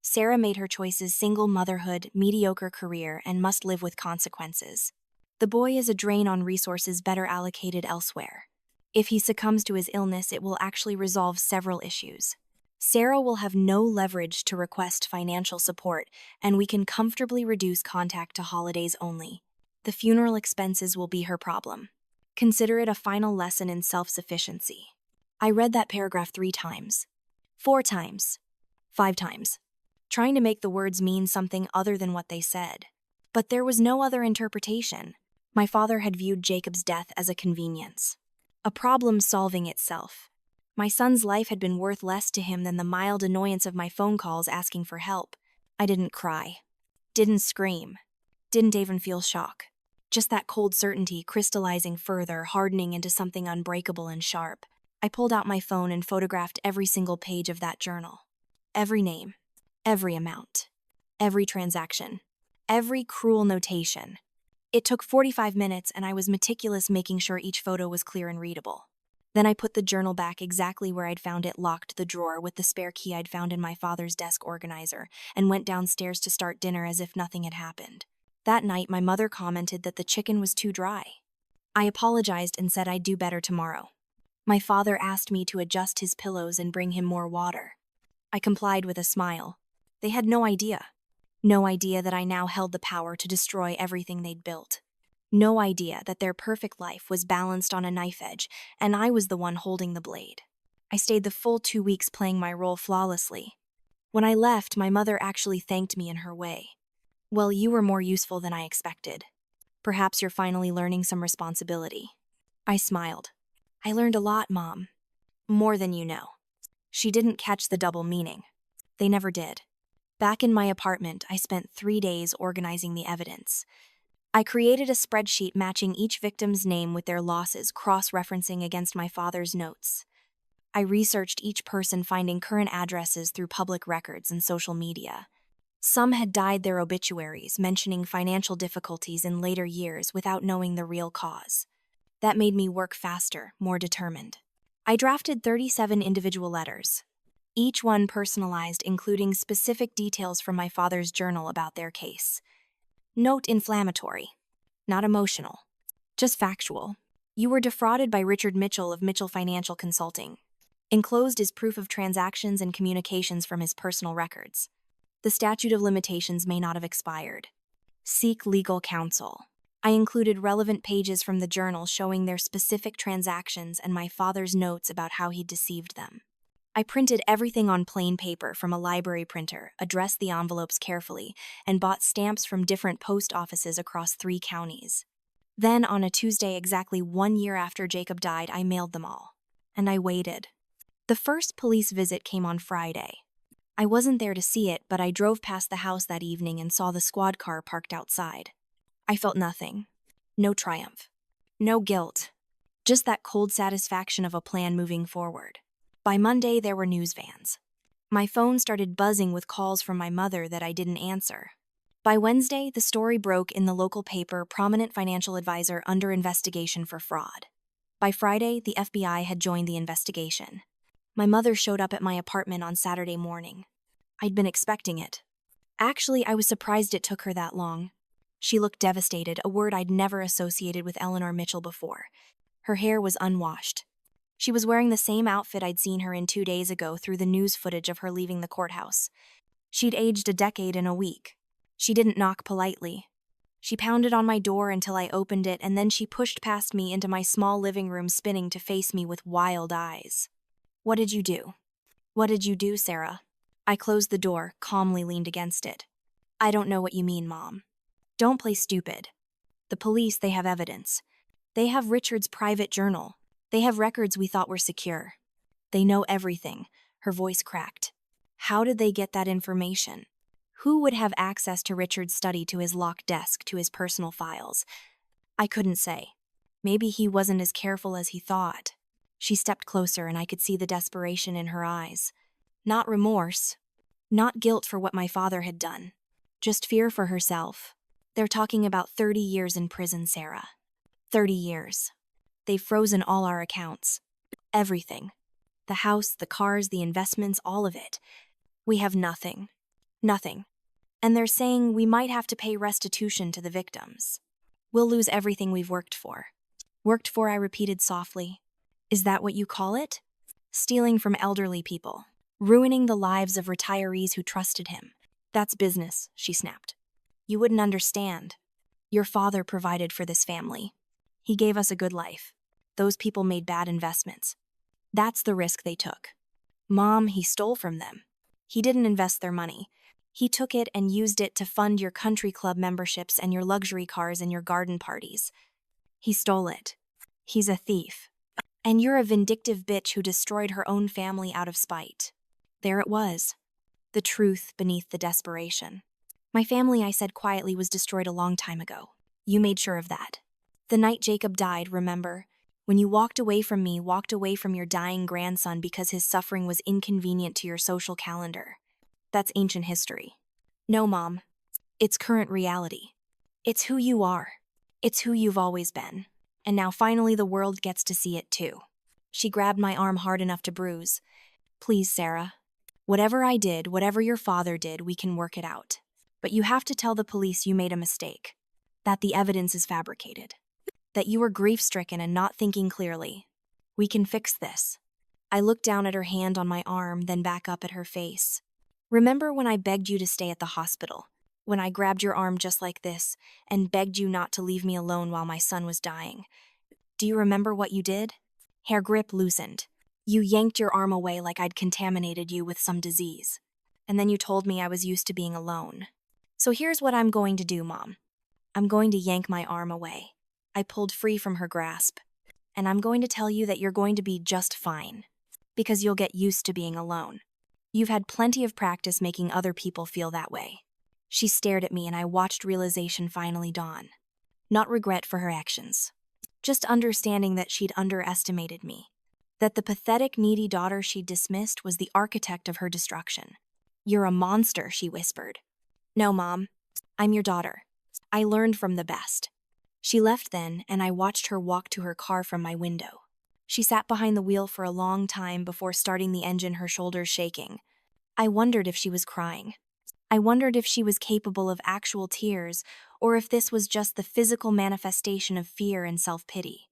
Sarah made her choices: single motherhood, mediocre career, and must live with consequences. The boy is a drain on resources better allocated elsewhere. If he succumbs to his illness, it will actually resolve several issues. Sarah will have no leverage to request financial support, and we can comfortably reduce contact to holidays only. The funeral expenses will be her problem. Consider it a final lesson in self-sufficiency. I read that paragraph 3 times. 4 times. 5 times. Trying to make the words mean something other than what they said. But there was no other interpretation. My father had viewed Jacob's death as a convenience. A problem solving itself. My son's life had been worth less to him than the mild annoyance of my phone calls asking for help. I didn't cry. Didn't scream. Didn't even feel shock. Just that cold certainty crystallizing further, hardening into something unbreakable and sharp. I pulled out my phone and photographed every single page of that journal. Every name. Every amount. Every transaction. Every cruel notation. It took 45 minutes, and I was meticulous, making sure each photo was clear and readable. Then I put the journal back exactly where I'd found it, locked the drawer with the spare key I'd found in my father's desk organizer, and went downstairs to start dinner as if nothing had happened. That night, my mother commented that the chicken was too dry. I apologized and said I'd do better tomorrow. My father asked me to adjust his pillows and bring him more water. I complied with a smile. They had no idea. No idea that I now held the power to destroy everything they'd built. No idea that their perfect life was balanced on a knife edge, and I was the one holding the blade. I stayed the full 2 weeks playing my role flawlessly. When I left, my mother actually thanked me in her way. Well, you were more useful than I expected. Perhaps you're finally learning some responsibility. I smiled. I learned a lot, Mom. More than you know. She didn't catch the double meaning. They never did. Back in my apartment, I spent 3 days organizing the evidence. I created a spreadsheet matching each victim's name with their losses, cross-referencing against my father's notes. I researched each person, finding current addresses through public records and social media. Some had dyed their obituaries, mentioning financial difficulties in later years without knowing the real cause. That made me work faster, more determined. I drafted 37 individual letters, each one personalized, including specific details from my father's journal about their case. Note: inflammatory, not emotional, just factual. You were defrauded by Richard Mitchell of Mitchell Financial Consulting. Enclosed is proof of transactions and communications from his personal records. The statute of limitations may not have expired. Seek legal counsel. I included relevant pages from the journal showing their specific transactions and my father's notes about how he deceived them. I printed everything on plain paper from a library printer, addressed the envelopes carefully, and bought stamps from different post offices across 3 counties. Then, on a Tuesday exactly 1 year after Jacob died, I mailed them all. And I waited. The first police visit came on Friday. I wasn't there to see it, but I drove past the house that evening and saw the squad car parked outside. I felt nothing. No triumph. No guilt. Just that cold satisfaction of a plan moving forward. By Monday, there were news vans. My phone started buzzing with calls from my mother that I didn't answer. By Wednesday, the story broke in the local paper, prominent financial advisor under investigation for fraud. By Friday, the FBI had joined the investigation. My mother showed up at my apartment on Saturday morning. I'd been expecting it. Actually, I was surprised it took her that long. She looked devastated, a word I'd never associated with Eleanor Mitchell before. Her hair was unwashed. She was wearing the same outfit I'd seen her in 2 days ago through the news footage of her leaving the courthouse. She'd aged a decade in a week. She didn't knock politely. She pounded on my door until I opened it, and then she pushed past me into my small living room, spinning to face me with wild eyes. "What did you do?" "What did you do, Sarah?" I closed the door, calmly leaned against it. "I don't know what you mean, Mom." "Don't play stupid. The police, they have evidence. They have Richard's private journal. They have records we thought were secure. They know everything." Her voice cracked. "How did they get that information? Who would have access to Richard's study, to his locked desk, to his personal files?" I couldn't say. Maybe he wasn't as careful as he thought. She stepped closer, and I could see the desperation in her eyes. Not remorse. Not guilt for what my father had done. Just fear for herself. "They're talking about 30 years in prison, Sarah. 30 years. They've frozen all our accounts. Everything. The house, the cars, the investments, all of it. We have nothing. Nothing. And they're saying we might have to pay restitution to the victims. We'll lose everything we've worked for." "Worked for," I repeated softly. "Is that what you call it?" "Stealing from elderly people. Ruining the lives of retirees who trusted him. That's business," she snapped. "You wouldn't understand. Your father provided for this family. He gave us a good life. Those people made bad investments. That's the risk they took. Mom, he stole from them. He didn't invest their money. He took it and used it to fund your country club memberships and your luxury cars and your garden parties. He stole it. He's a thief. And you're a vindictive bitch who destroyed her own family out of spite." There it was. The truth beneath the desperation. "My family," I said quietly, "was destroyed a long time ago. You made sure of that. The night Jacob died, remember? When you walked away from me, walked away from your dying grandson because his suffering was inconvenient to your social calendar. That's ancient history." "No, Mom. It's current reality. It's who you are. It's who you've always been. And now finally the world gets to see it too." She grabbed my arm hard enough to bruise. "Please, Sarah. Whatever I did, whatever your father did, we can work it out. But you have to tell the police you made a mistake. That the evidence is fabricated. That you were grief-stricken and not thinking clearly. We can fix this." I looked down at her hand on my arm, then back up at her face. "Remember when I begged you to stay at the hospital? When I grabbed your arm just like this and begged you not to leave me alone while my son was dying? Do you remember what you did?" Her grip loosened. "You yanked your arm away like I'd contaminated you with some disease. And then you told me I was used to being alone. So here's what I'm going to do, Mom. I'm going to yank my arm away." I pulled free from her grasp. "And I'm going to tell you that you're going to be just fine. Because you'll get used to being alone. You've had plenty of practice making other people feel that way." She stared at me, and I watched realization finally dawn. Not regret for her actions. Just understanding that she'd underestimated me. That the pathetic, needy daughter she'd dismissed was the architect of her destruction. "You're a monster," she whispered. "No, Mom. I'm your daughter. I learned from the best." She left then, and I watched her walk to her car from my window. She sat behind the wheel for a long time before starting the engine, her shoulders shaking. I wondered if she was crying. I wondered if she was capable of actual tears, or if this was just the physical manifestation of fear and self-pity.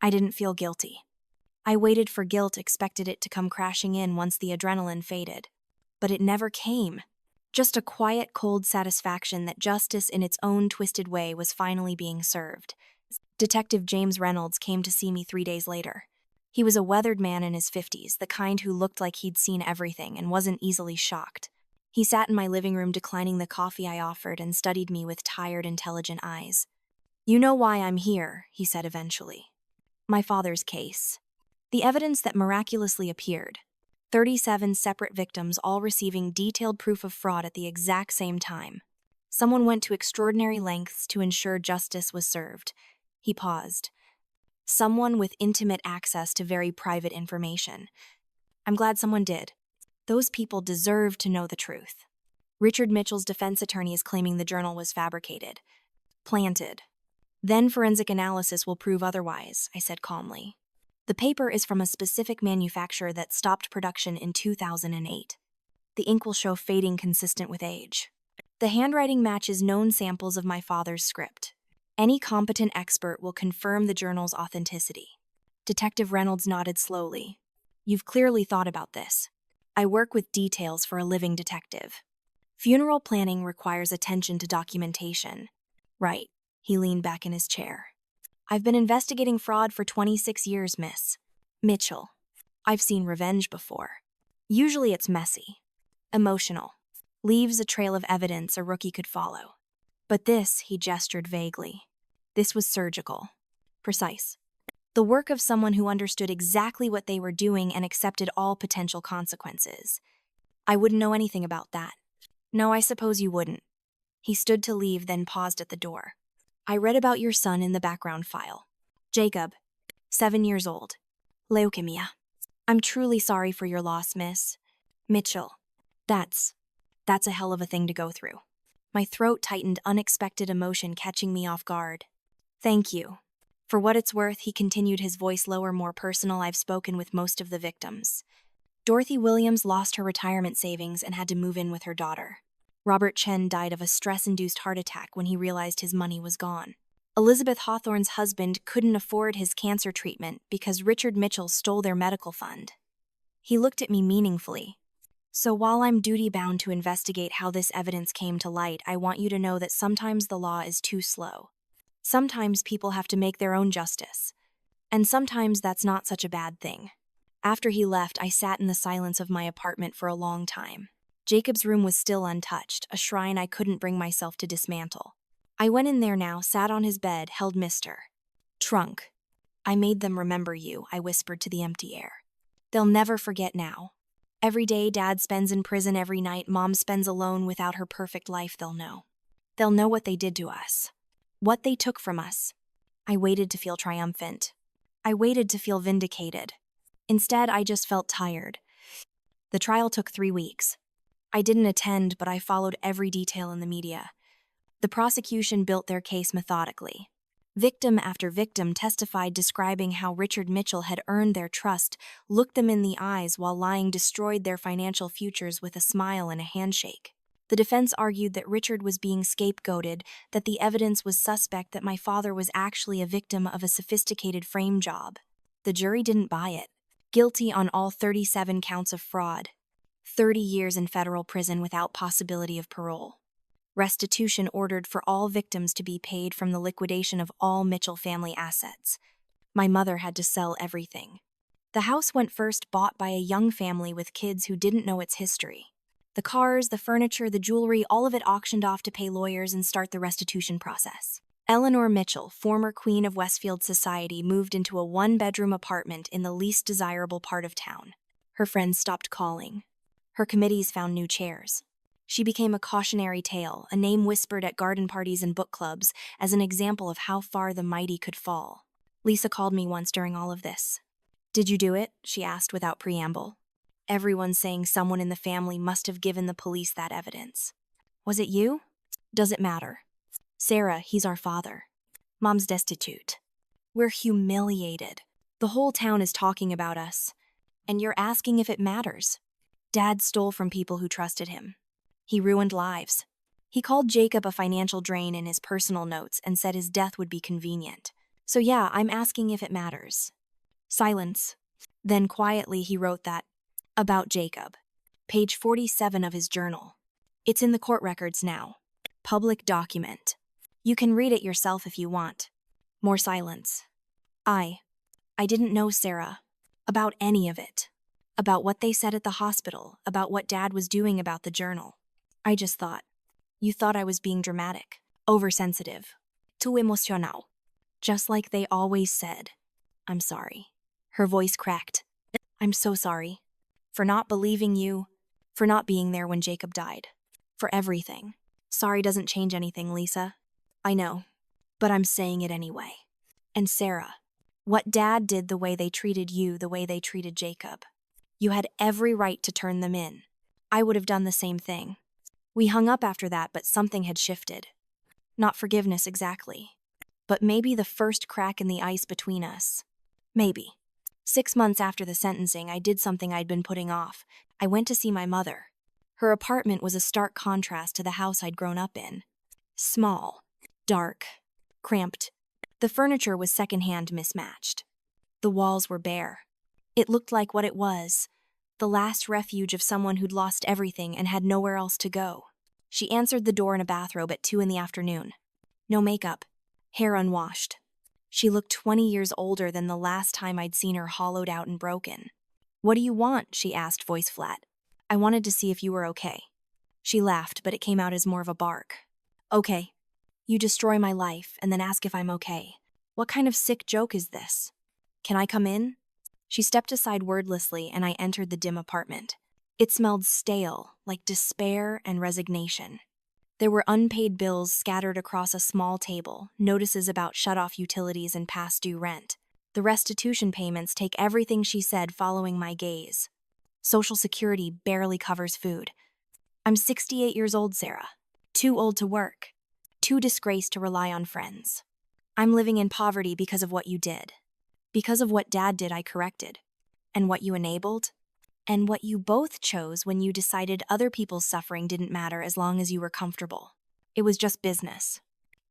I didn't feel guilty. I waited for guilt, expected it to come crashing in once the adrenaline faded. But it never came. Just a quiet, cold satisfaction that justice in its own twisted way was finally being served. Detective James Reynolds came to see me 3 days later. He was a weathered man in his 50s, the kind who looked like he'd seen everything and wasn't easily shocked. He sat in my living room, declining the coffee I offered, and studied me with tired, intelligent eyes. "You know why I'm here," he said eventually. "My father's case. The evidence that miraculously appeared. 37 separate victims, all receiving detailed proof of fraud at the exact same time. Someone went to extraordinary lengths to ensure justice was served." He paused. "Someone with intimate access to very private information. I'm glad someone did. Those people deserve to know the truth." Richard Mitchell's defense attorney is claiming the journal was fabricated. Planted. Then forensic analysis will prove otherwise, I said calmly. The paper is from a specific manufacturer that stopped production in 2008. The ink will show fading consistent with age. The handwriting matches known samples of my father's script. Any competent expert will confirm the journal's authenticity. Detective Reynolds nodded slowly. You've clearly thought about this. I work with details for a living detective. Funeral planning requires attention to documentation. Right. He leaned back in his chair. I've been investigating fraud for 26 years, Miss Mitchell. I've seen revenge before. Usually it's messy, emotional, leaves a trail of evidence a rookie could follow. But this, he gestured vaguely. This was surgical. Precise. The work of someone who understood exactly what they were doing and accepted all potential consequences. I wouldn't know anything about that. No, I suppose you wouldn't. He stood to leave, then paused at the door. I read about your son in the background file. Jacob, 7 years old. Leukemia. I'm truly sorry for your loss, Miss Mitchell. That's a hell of a thing to go through. My throat tightened, unexpected emotion catching me off guard. Thank you. For what it's worth, he continued, his voice lower, more personal, I've spoken with most of the victims. Dorothy Williams lost her retirement savings and had to move in with her daughter. Robert Chen died of a stress-induced heart attack when he realized his money was gone. Elizabeth Hawthorne's husband couldn't afford his cancer treatment because Richard Mitchell stole their medical fund. He looked at me meaningfully. So while I'm duty-bound to investigate how this evidence came to light, I want you to know that sometimes the law is too slow. Sometimes people have to make their own justice. And sometimes that's not such a bad thing. After he left, I sat in the silence of my apartment for a long time. Jacob's room was still untouched, a shrine I couldn't bring myself to dismantle. I went in there now, sat on his bed, held Mr. Trunk. I made them remember you, I whispered to the empty air. They'll never forget now. Every day Dad spends in prison, every night Mom spends alone without her perfect life, they'll know. They'll know what they did to us. What they took from us. I waited to feel triumphant. I waited to feel vindicated. Instead, I just felt tired. The trial took 3 weeks. I didn't attend, but I followed every detail in the media. The prosecution built their case methodically. Victim after victim testified, describing how Richard Mitchell had earned their trust, looked them in the eyes while lying, destroyed their financial futures with a smile and a handshake. The defense argued that Richard was being scapegoated, that the evidence was suspect, that my father was actually a victim of a sophisticated frame job. The jury didn't buy it. Guilty on all 37 counts of fraud. 30 years in federal prison without possibility of parole. Restitution ordered for all victims to be paid from the liquidation of all Mitchell family assets. My mother had to sell everything. The house went first, bought by a young family with kids who didn't know its history. The cars, the furniture, the jewelry, all of it auctioned off to pay lawyers and start the restitution process. Eleanor Mitchell, former queen of Westfield society, moved into a 1-bedroom apartment in the least desirable part of town. Her friends stopped calling. Her committees found new chairs. She became a cautionary tale, a name whispered at garden parties and book clubs, as an example of how far the mighty could fall. Lisa called me once during all of this. Did you do it? She asked without preamble. Everyone saying someone in the family must have given the police that evidence. Was it you? Does it matter? Sarah, he's our father. Mom's destitute. We're humiliated. The whole town is talking about us. And you're asking if it matters. Dad stole from people who trusted him. He ruined lives. He called Jacob a financial drain in his personal notes and said his death would be convenient. So yeah, I'm asking if it matters. Silence. Then quietly he wrote that about Jacob. Page 47 of his journal. It's in the court records now. Public document. You can read it yourself if you want. More silence. I didn't know, Sarah, about any of it. About what they said at the hospital, about what Dad was doing, about the journal. I just thought. You thought I was being dramatic, oversensitive, too emocional. Just like they always said. I'm sorry. Her voice cracked. I'm so sorry. For not believing you, for not being there when Jacob died. For everything. Sorry doesn't change anything, Lisa. I know, but I'm saying it anyway. And Sarah, what Dad did, the way they treated you, the way they treated Jacob. You had every right to turn them in. I would have done the same thing. We hung up after that, but something had shifted. Not forgiveness exactly, but maybe the first crack in the ice between us. Maybe. 6 months after the sentencing, I did something I'd been putting off. I went to see my mother. Her apartment was a stark contrast to the house I'd grown up in. Small, dark, cramped. The furniture was secondhand mismatched. The walls were bare. It looked like what it was, the last refuge of someone who'd lost everything and had nowhere else to go. She answered the door in a bathrobe at 2 in the afternoon. No makeup, hair unwashed. She looked 20 years older than the last time I'd seen her, hollowed out and broken. "What do you want?" she asked, voice flat. "I wanted to see if you were okay." She laughed, but it came out as more of a bark. "Okay. You destroy my life and then ask if I'm okay. What kind of sick joke is this? Can I come in?" She stepped aside wordlessly, and I entered the dim apartment. It smelled stale, like despair and resignation. There were unpaid bills scattered across a small table, notices about shut-off utilities and past due rent. The restitution payments take everything, she said, following my gaze. Social Security barely covers food. I'm 68 years old, Sarah. Too old to work. Too disgraced to rely on friends. I'm living in poverty because of what you did. Because of what Dad did, I corrected. And what you enabled? And what you both chose when you decided other people's suffering didn't matter as long as you were comfortable. It was just business.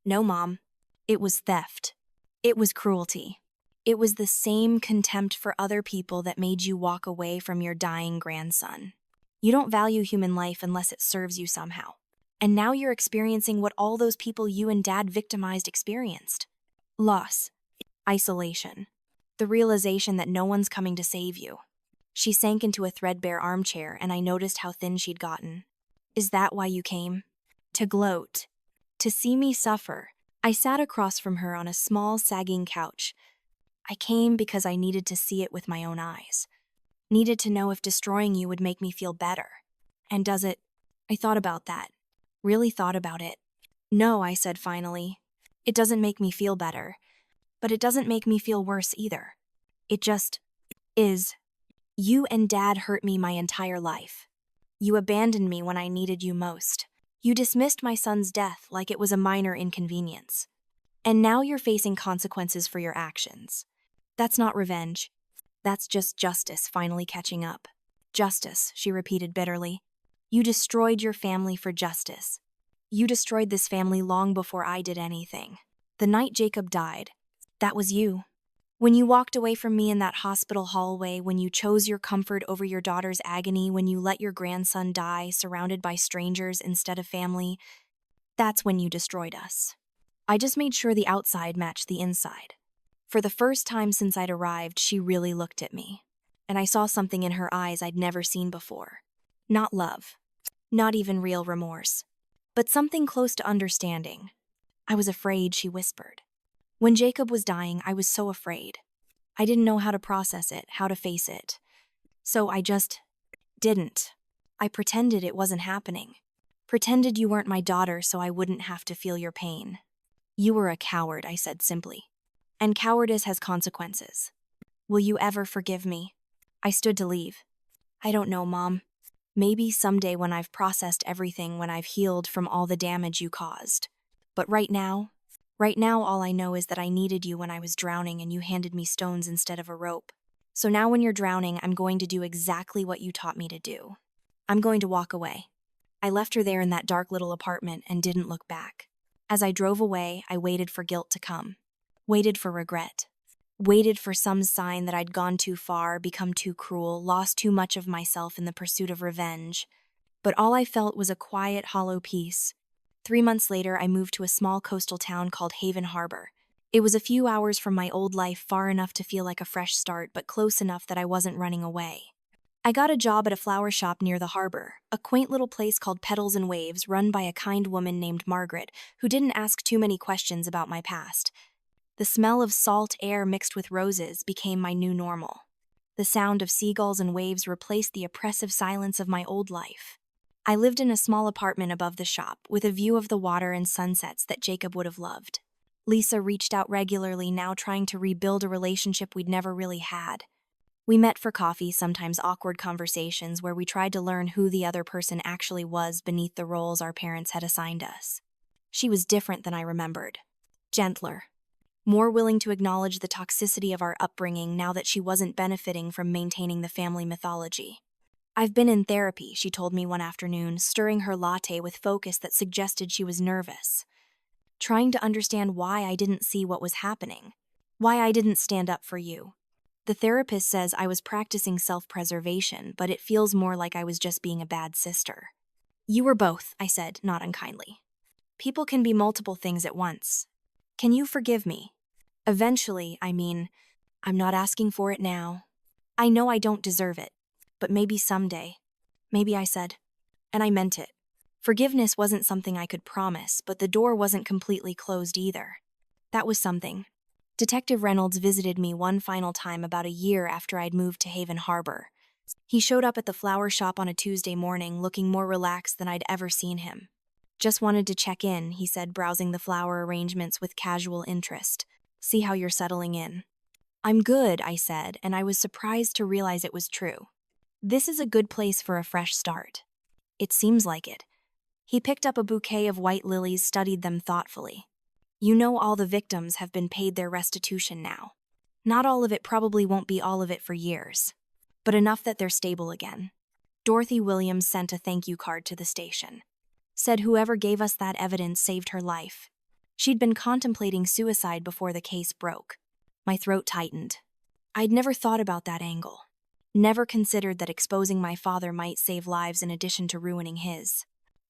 No, Mom. It was theft. It was cruelty. It was the same contempt for other people that made you walk away from your dying grandson. You don't value human life unless it serves you somehow. And now you're experiencing what all those people you and Dad victimized experienced. Loss. Isolation. The realization that no one's coming to save you. She sank into a threadbare armchair, and I noticed how thin she'd gotten. "Is that why you came? To gloat? To see me suffer?" I sat across from her on a small, sagging couch. "I came because I needed to see it with my own eyes. Needed to know if destroying you would make me feel better. And does it?" I thought about that. Really thought about it. "No," I said finally. "It doesn't make me feel better. But it doesn't make me feel worse either. It just is. You and Dad hurt me my entire life. You abandoned me when I needed you most. You dismissed my son's death like it was a minor inconvenience. And now you're facing consequences for your actions. That's not revenge. That's just justice finally catching up." "Justice," she repeated bitterly. "You destroyed your family for justice. You destroyed this family long before I did anything. The night Jacob died, that was you. When you walked away from me in that hospital hallway, when you chose your comfort over your daughter's agony, when you let your grandson die surrounded by strangers instead of family, that's when you destroyed us. I just made sure the outside matched the inside." For the first time since I'd arrived, she really looked at me. And I saw something in her eyes I'd never seen before. Not love. Not even real remorse. But something close to understanding. "I was afraid," she whispered. "When Jacob was dying, I was so afraid. I didn't know how to process it, how to face it. So I just didn't. I pretended it wasn't happening. Pretended you weren't my daughter so I wouldn't have to feel your pain." "You were a coward," I said simply. "And cowardice has consequences. Will you ever forgive me?" I stood to leave. "I don't know, Mom. Maybe someday when I've processed everything, when I've healed from all the damage you caused. But right now all I know is that I needed you when I was drowning and you handed me stones instead of a rope. So now when you're drowning, I'm going to do exactly what you taught me to do. I'm going to walk away." I left her there in that dark little apartment and didn't look back. As I drove away, I waited for guilt to come. Waited for regret. Waited for some sign that I'd gone too far, become too cruel, lost too much of myself in the pursuit of revenge. But all I felt was a quiet, hollow peace. 3 months later, I moved to a small coastal town called Haven Harbor. It was a few hours from my old life, far enough to feel like a fresh start, but close enough that I wasn't running away. I got a job at a flower shop near the harbor, a quaint little place called Petals and Waves, run by a kind woman named Margaret, who didn't ask too many questions about my past. The smell of salt air mixed with roses became my new normal. The sound of seagulls and waves replaced the oppressive silence of my old life. I lived in a small apartment above the shop, with a view of the water and sunsets that Jacob would have loved. Lisa reached out regularly, now trying to rebuild a relationship we'd never really had. We met for coffee, sometimes awkward conversations where we tried to learn who the other person actually was beneath the roles our parents had assigned us. She was different than I remembered. Gentler. More willing to acknowledge the toxicity of our upbringing now that she wasn't benefiting from maintaining the family mythology. "I've been in therapy," she told me one afternoon, stirring her latte with focus that suggested she was nervous. "Trying to understand why I didn't see what was happening. Why I didn't stand up for you. The therapist says I was practicing self-preservation, but it feels more like I was just being a bad sister." "You were both," I said, not unkindly. "People can be multiple things at once. Can you forgive me? Eventually, I mean, I'm not asking for it now. I know I don't deserve it, but maybe someday." "Maybe," I said, and I meant it. Forgiveness wasn't something I could promise, but the door wasn't completely closed either. That was something. Detective Reynolds visited me one final time about a year after I'd moved to Haven Harbor. He showed up at the flower shop on a Tuesday morning looking more relaxed than I'd ever seen him. "Just wanted to check in," he said, browsing the flower arrangements with casual interest. "See how you're settling in." "I'm good," I said, and I was surprised to realize it was true. "This is a good place for a fresh start." "It seems like it." He picked up a bouquet of white lilies, studied them thoughtfully. "You know all the victims have been paid their restitution now. Not all of it, probably won't be all of it for years, but enough that they're stable again. Dorothy Williams sent a thank you card to the station. Said whoever gave us that evidence saved her life. She'd been contemplating suicide before the case broke." My throat tightened. I'd never thought about that angle. Never considered that exposing my father might save lives in addition to ruining his.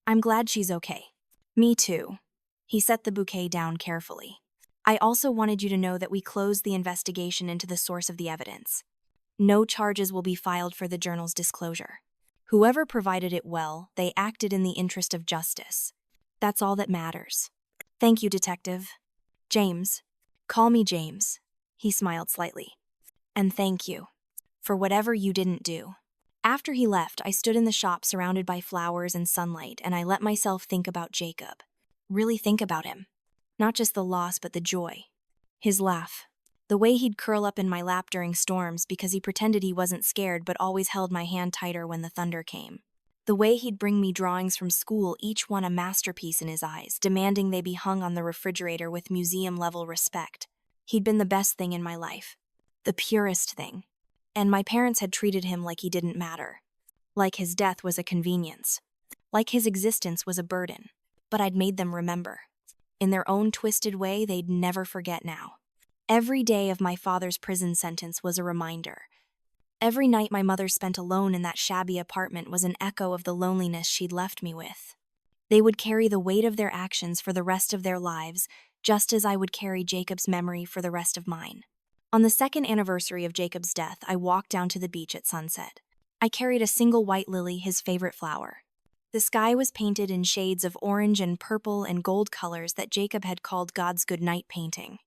"I'm glad she's okay." "Me too." He set the bouquet down carefully. "I also wanted you to know that we closed the investigation into the source of the evidence. No charges will be filed for the journal's disclosure. Whoever provided it, well, they acted in the interest of justice. That's all that matters." "Thank you, Detective. James." "Call me James." He smiled slightly. "And thank you for whatever you didn't do." After he left, I stood in the shop surrounded by flowers and sunlight, and I let myself think about Jacob. Really think about him. Not just the loss, but the joy. His laugh. The way he'd curl up in my lap during storms because he pretended he wasn't scared but always held my hand tighter when the thunder came. The way he'd bring me drawings from school, each one a masterpiece in his eyes, demanding they be hung on the refrigerator with museum-level respect. He'd been the best thing in my life. The purest thing. And my parents had treated him like he didn't matter. Like his death was a convenience. Like his existence was a burden. But I'd made them remember. In their own twisted way, they'd never forget now. Every day of my father's prison sentence was a reminder. Every night my mother spent alone in that shabby apartment was an echo of the loneliness she'd left me with. They would carry the weight of their actions for the rest of their lives, just as I would carry Jacob's memory for the rest of mine. On the second anniversary of Jacob's death, I walked down to the beach at sunset. I carried a single white lily, his favorite flower. The sky was painted in shades of orange and purple and gold colors that Jacob had called God's goodnight painting.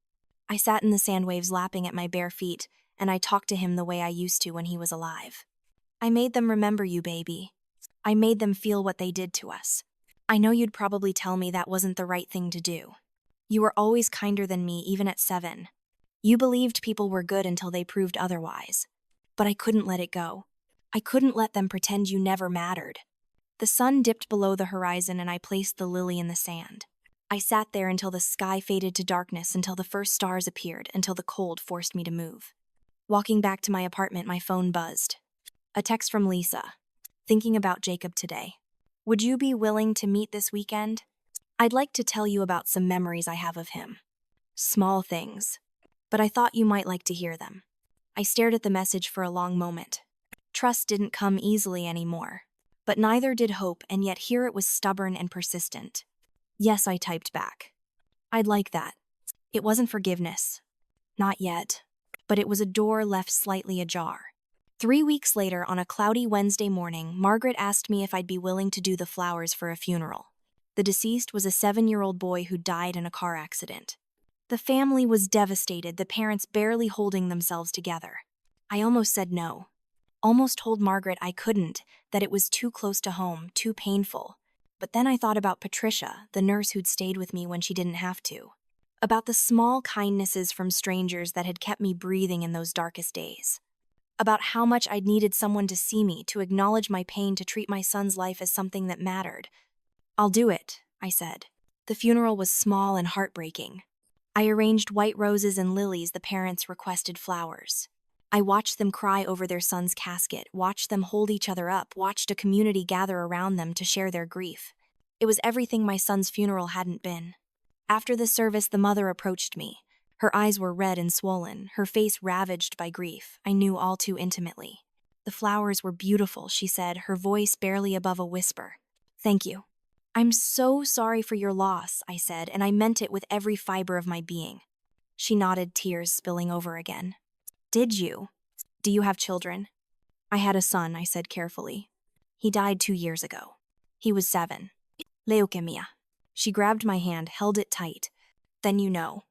I sat in the sand waves lapping at my bare feet, and I talked to him the way I used to when he was alive. "I made them remember you, baby. I made them feel what they did to us. I know you'd probably tell me that wasn't the right thing to do. You were always kinder than me, even at 7. You believed people were good until they proved otherwise. But I couldn't let it go. I couldn't let them pretend you never mattered." The sun dipped below the horizon and I placed the lily in the sand. I sat there until the sky faded to darkness, until the first stars appeared, until the cold forced me to move. Walking back to my apartment, my phone buzzed. A text from Lisa. "Thinking about Jacob today. Would you be willing to meet this weekend? I'd like to tell you about some memories I have of him. Small things, but I thought you might like to hear them." I stared at the message for a long moment. Trust didn't come easily anymore, but neither did hope, and yet here it was, stubborn and persistent. "Yes," I typed back. "I'd like that." It wasn't forgiveness. Not yet. But it was a door left slightly ajar. 3 weeks later, on a cloudy Wednesday morning, Margaret asked me if I'd be willing to do the flowers for a funeral. The deceased was a 7-year-old boy who died in a car accident. The family was devastated, the parents barely holding themselves together. I almost said no. Almost told Margaret I couldn't, that it was too close to home, too painful. But then I thought about Patricia, the nurse who'd stayed with me when she didn't have to. About the small kindnesses from strangers that had kept me breathing in those darkest days. about how much I'd needed someone to see me, to acknowledge my pain, to treat my son's life as something that mattered. "I'll do it," I said. The funeral was small and heartbreaking. I arranged white roses and lilies, the parents requested flowers. I watched them cry over their son's casket, watched them hold each other up, watched a community gather around them to share their grief. It was everything my son's funeral hadn't been. After the service, the mother approached me. Her eyes were red and swollen, her face ravaged by grief. I knew all too intimately. "The flowers were beautiful," she said, her voice barely above a whisper. "Thank you." "I'm so sorry for your loss," I said, and I meant it with every fiber of my being. She nodded, tears spilling over again. "Did you? Do you have children?" "I had a son," I said carefully. "He died 2 years ago. He was 7. Leukemia." She grabbed my hand, held it tight. "Then you know.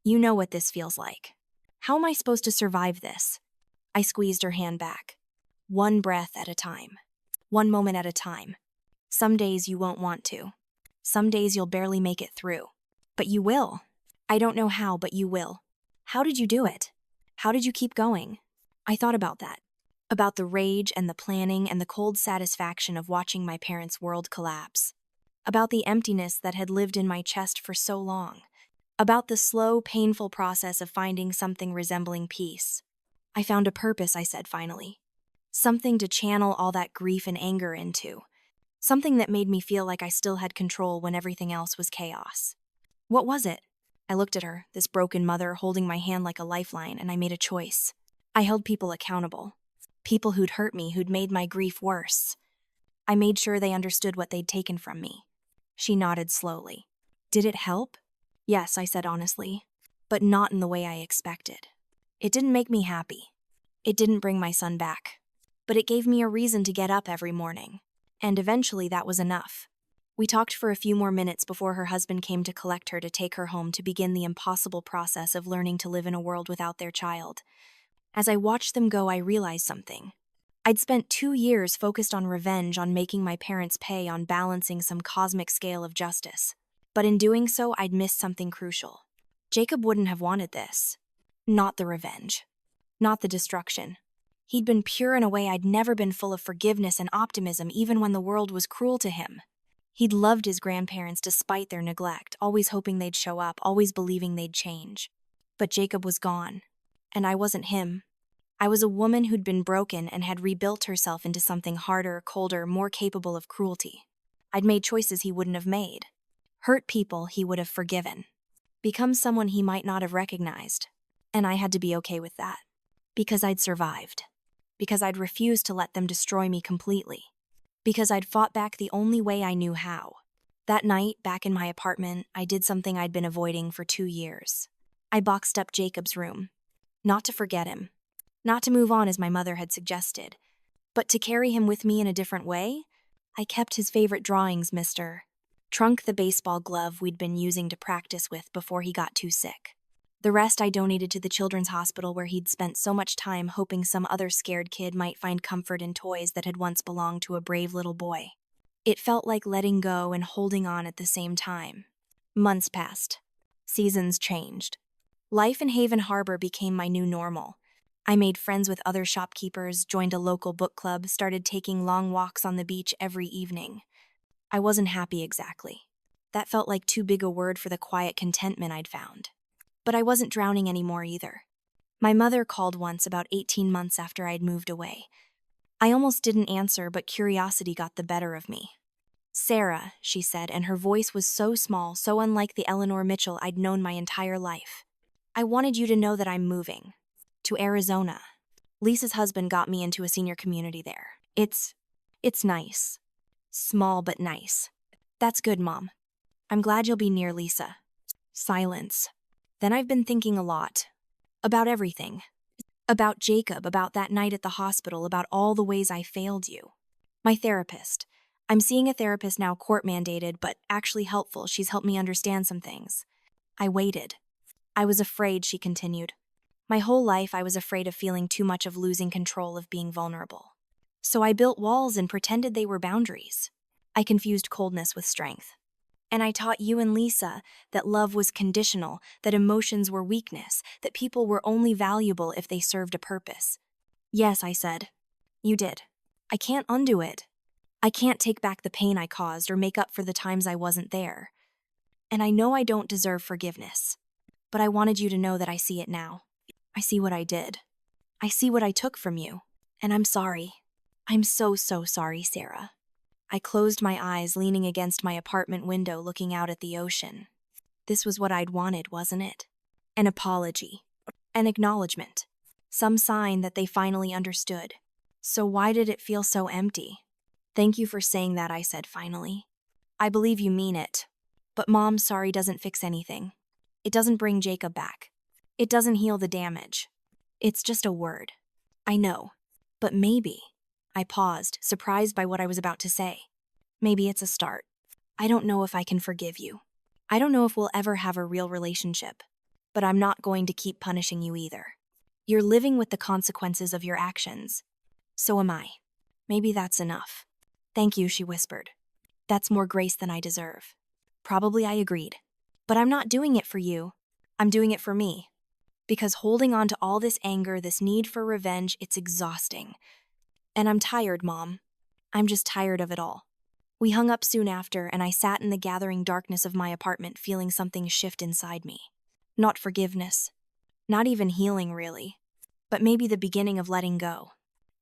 You know what this feels like. How am I supposed to survive this?" I squeezed her hand back. "One breath at a time. One moment at a time. Some days you won't want to. Some days you'll barely make it through. But you will. I don't know how, but you will. How did you do it? How did you keep going?" I thought about that. About the rage and the planning and the cold satisfaction of watching my parents' world collapse. About the emptiness that had lived in my chest for so long. About the slow, painful process of finding something resembling peace. "I found a purpose," I said finally. Something to channel all that grief and anger into. Something that made me feel like I still had control when everything else was chaos. "What was it?" I looked at her, this broken mother holding my hand like a lifeline, and I made a choice. I held people accountable. People who'd hurt me, who'd made my grief worse. I made sure they understood what they'd taken from me. She nodded slowly. "Did it help?" "Yes," I said honestly, but not in the way I expected. It didn't make me happy. It didn't bring my son back. But it gave me a reason to get up every morning. And eventually that was enough. We talked for a few more minutes before her husband came to collect her to take her home to begin the impossible process of learning to live in a world without their child. As I watched them go, I realized something. I'd spent 2 years focused on revenge, on making my parents pay, on balancing some cosmic scale of justice. But in doing so, I'd missed something crucial. Jacob wouldn't have wanted this. Not the revenge. Not the destruction. He'd been pure in a way I'd never been, full of forgiveness and optimism even when the world was cruel to him. He'd loved his grandparents despite their neglect, always hoping they'd show up, always believing they'd change. But Jacob was gone. And I wasn't him. I was a woman who'd been broken and had rebuilt herself into something harder, colder, more capable of cruelty. I'd made choices he wouldn't have made. Hurt people he would have forgiven. Become someone he might not have recognized. And I had to be okay with that. Because I'd survived. Because I'd refused to let them destroy me completely. Because I'd fought back the only way I knew how. That night, back in my apartment, I did something I'd been avoiding for 2 years. I boxed up Jacob's room. Not to forget him. Not to move on as my mother had suggested. But to carry him with me in a different way. I kept his favorite drawings, Trunk the baseball glove we'd been using to practice with before he got too sick. The rest I donated to the children's hospital where he'd spent so much time hoping some other scared kid might find comfort in toys that had once belonged to a brave little boy. It felt like letting go and holding on at the same time. Months passed. Seasons changed. Life in Haven Harbor became my new normal. I made friends with other shopkeepers, joined a local book club, started taking long walks on the beach every evening. I wasn't happy exactly. That felt like too big a word for the quiet contentment I'd found. But I wasn't drowning anymore either. My mother called once about 18 months after I'd moved away. I almost didn't answer, but curiosity got the better of me. "Sarah," she said, and her voice was so small, so unlike the Eleanor Mitchell I'd known my entire life. "I wanted you to know that I'm moving. To Arizona. Lisa's husband got me into a senior community there. It's nice. Small but nice." "That's good, Mom. I'm glad you'll be near Lisa." Silence. "Then I've been thinking a lot. About everything. About Jacob, about that night at the hospital, about all the ways I failed you. My therapist. I'm seeing a therapist now, court-mandated, but actually helpful. She's helped me understand some things." I waited. "I was afraid," she continued. "My whole life I was afraid of feeling too much, of losing control, of being vulnerable. So I built walls and pretended they were boundaries. I confused coldness with strength. And I taught you and Lisa that love was conditional, that emotions were weakness, that people were only valuable if they served a purpose. Yes, I said. You did. I can't undo it. I can't take back the pain I caused or make up for the times I wasn't there. And I know I don't deserve forgiveness. But I wanted you to know that I see it now. I see what I did. I see what I took from you. And I'm sorry. I'm so sorry, Sarah. I closed my eyes, leaning against my apartment window, looking out at the ocean. This was what I'd wanted, wasn't it? An apology. An acknowledgement. Some sign that they finally understood. So why did it feel so empty? Thank you for saying that, I said finally. I believe you mean it. But Mom, sorry doesn't fix anything. It doesn't bring Jacob back. It doesn't heal the damage. It's just a word. I know. But maybe. I paused, surprised by what I was about to say. Maybe it's a start. I don't know if I can forgive you. I don't know if we'll ever have a real relationship. But I'm not going to keep punishing you either. You're living with the consequences of your actions. So am I. Maybe that's enough. Thank you, she whispered. That's more grace than I deserve. Probably I agreed. But I'm not doing it for you. I'm doing it for me. Because holding on to all this anger, this need for revenge, it's exhausting. And I'm tired, Mom. I'm just tired of it all. We hung up soon after, and I sat in the gathering darkness of my apartment feeling something shift inside me. Not forgiveness. Not even healing, really. But maybe the beginning of letting go.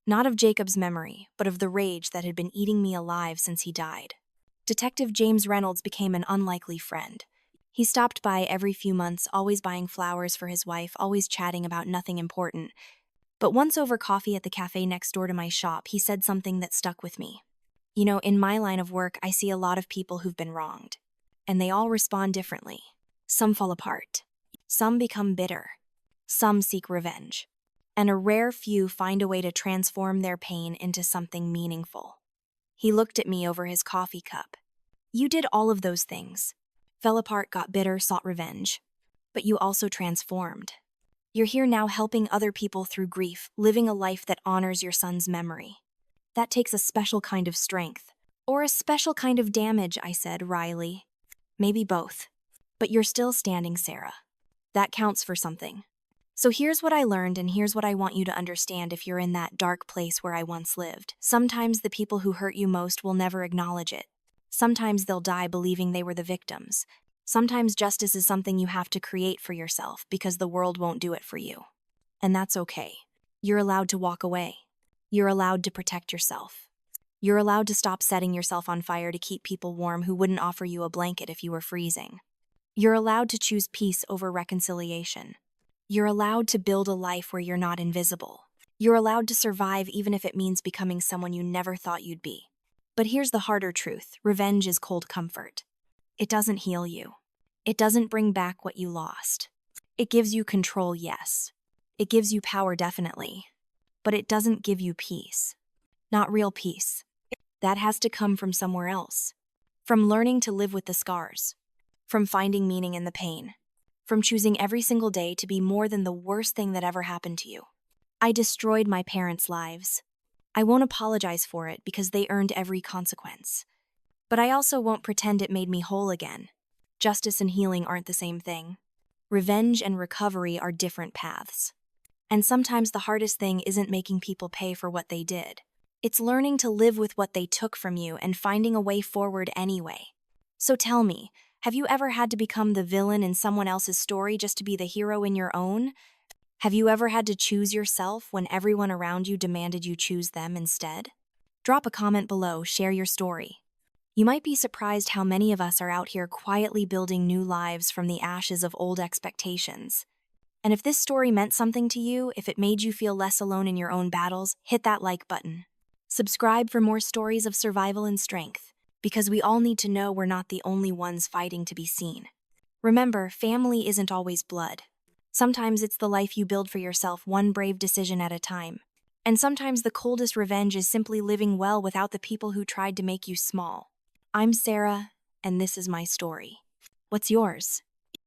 Not of Jacob's memory, but of the rage that had been eating me alive since he died. Detective James Reynolds became an unlikely friend. He stopped by every few months, always buying flowers for his wife, always chatting about nothing important. But once over coffee at the cafe next door to my shop, he said something that stuck with me. You know, in my line of work, I see a lot of people who've been wronged. And they all respond differently. Some fall apart. Some become bitter. Some seek revenge. And a rare few find a way to transform their pain into something meaningful. He looked at me over his coffee cup. You did all of those things. Fell apart, got bitter, sought revenge. But you also transformed. You're here now helping other people through grief, living a life that honors your son's memory. That takes a special kind of strength. Or a special kind of damage, I said wryly. Maybe both. But you're still standing, Sarah. That counts for something. So here's what I learned, and here's what I want you to understand if you're in that dark place where I once lived. Sometimes the people who hurt you most will never acknowledge it. Sometimes they'll die believing they were the victims. Sometimes justice is something you have to create for yourself because the world won't do it for you. And that's okay. You're allowed to walk away. You're allowed to protect yourself. You're allowed to stop setting yourself on fire to keep people warm who wouldn't offer you a blanket if you were freezing. You're allowed to choose peace over reconciliation. You're allowed to build a life where you're not invisible. You're allowed to survive even if it means becoming someone you never thought you'd be. But here's the harder truth. Revenge is cold comfort. It doesn't heal you. It doesn't bring back what you lost. It gives you control, yes. It gives you power, definitely. But it doesn't give you peace. Not real peace. That has to come from somewhere else. From learning to live with the scars. From finding meaning in the pain. From choosing every single day to be more than the worst thing that ever happened to you. I destroyed my parents' lives. I won't apologize for it because they earned every consequence. But I also won't pretend it made me whole again. Justice and healing aren't the same thing. Revenge and recovery are different paths. And sometimes the hardest thing isn't making people pay for what they did. It's learning to live with what they took from you and finding a way forward anyway. So tell me, have you ever had to become the villain in someone else's story just to be the hero in your own? Have you ever had to choose yourself when everyone around you demanded you choose them instead? Drop a comment below, share your story. You might be surprised how many of us are out here quietly building new lives from the ashes of old expectations. And if this story meant something to you, if it made you feel less alone in your own battles, hit that like button. Subscribe for more stories of survival and strength, because we all need to know we're not the only ones fighting to be seen. Remember, family isn't always blood. Sometimes it's the life you build for yourself, one brave decision at a time. And sometimes the coldest revenge is simply living well without the people who tried to make you small. I'm Sarah, and this is my story. What's yours?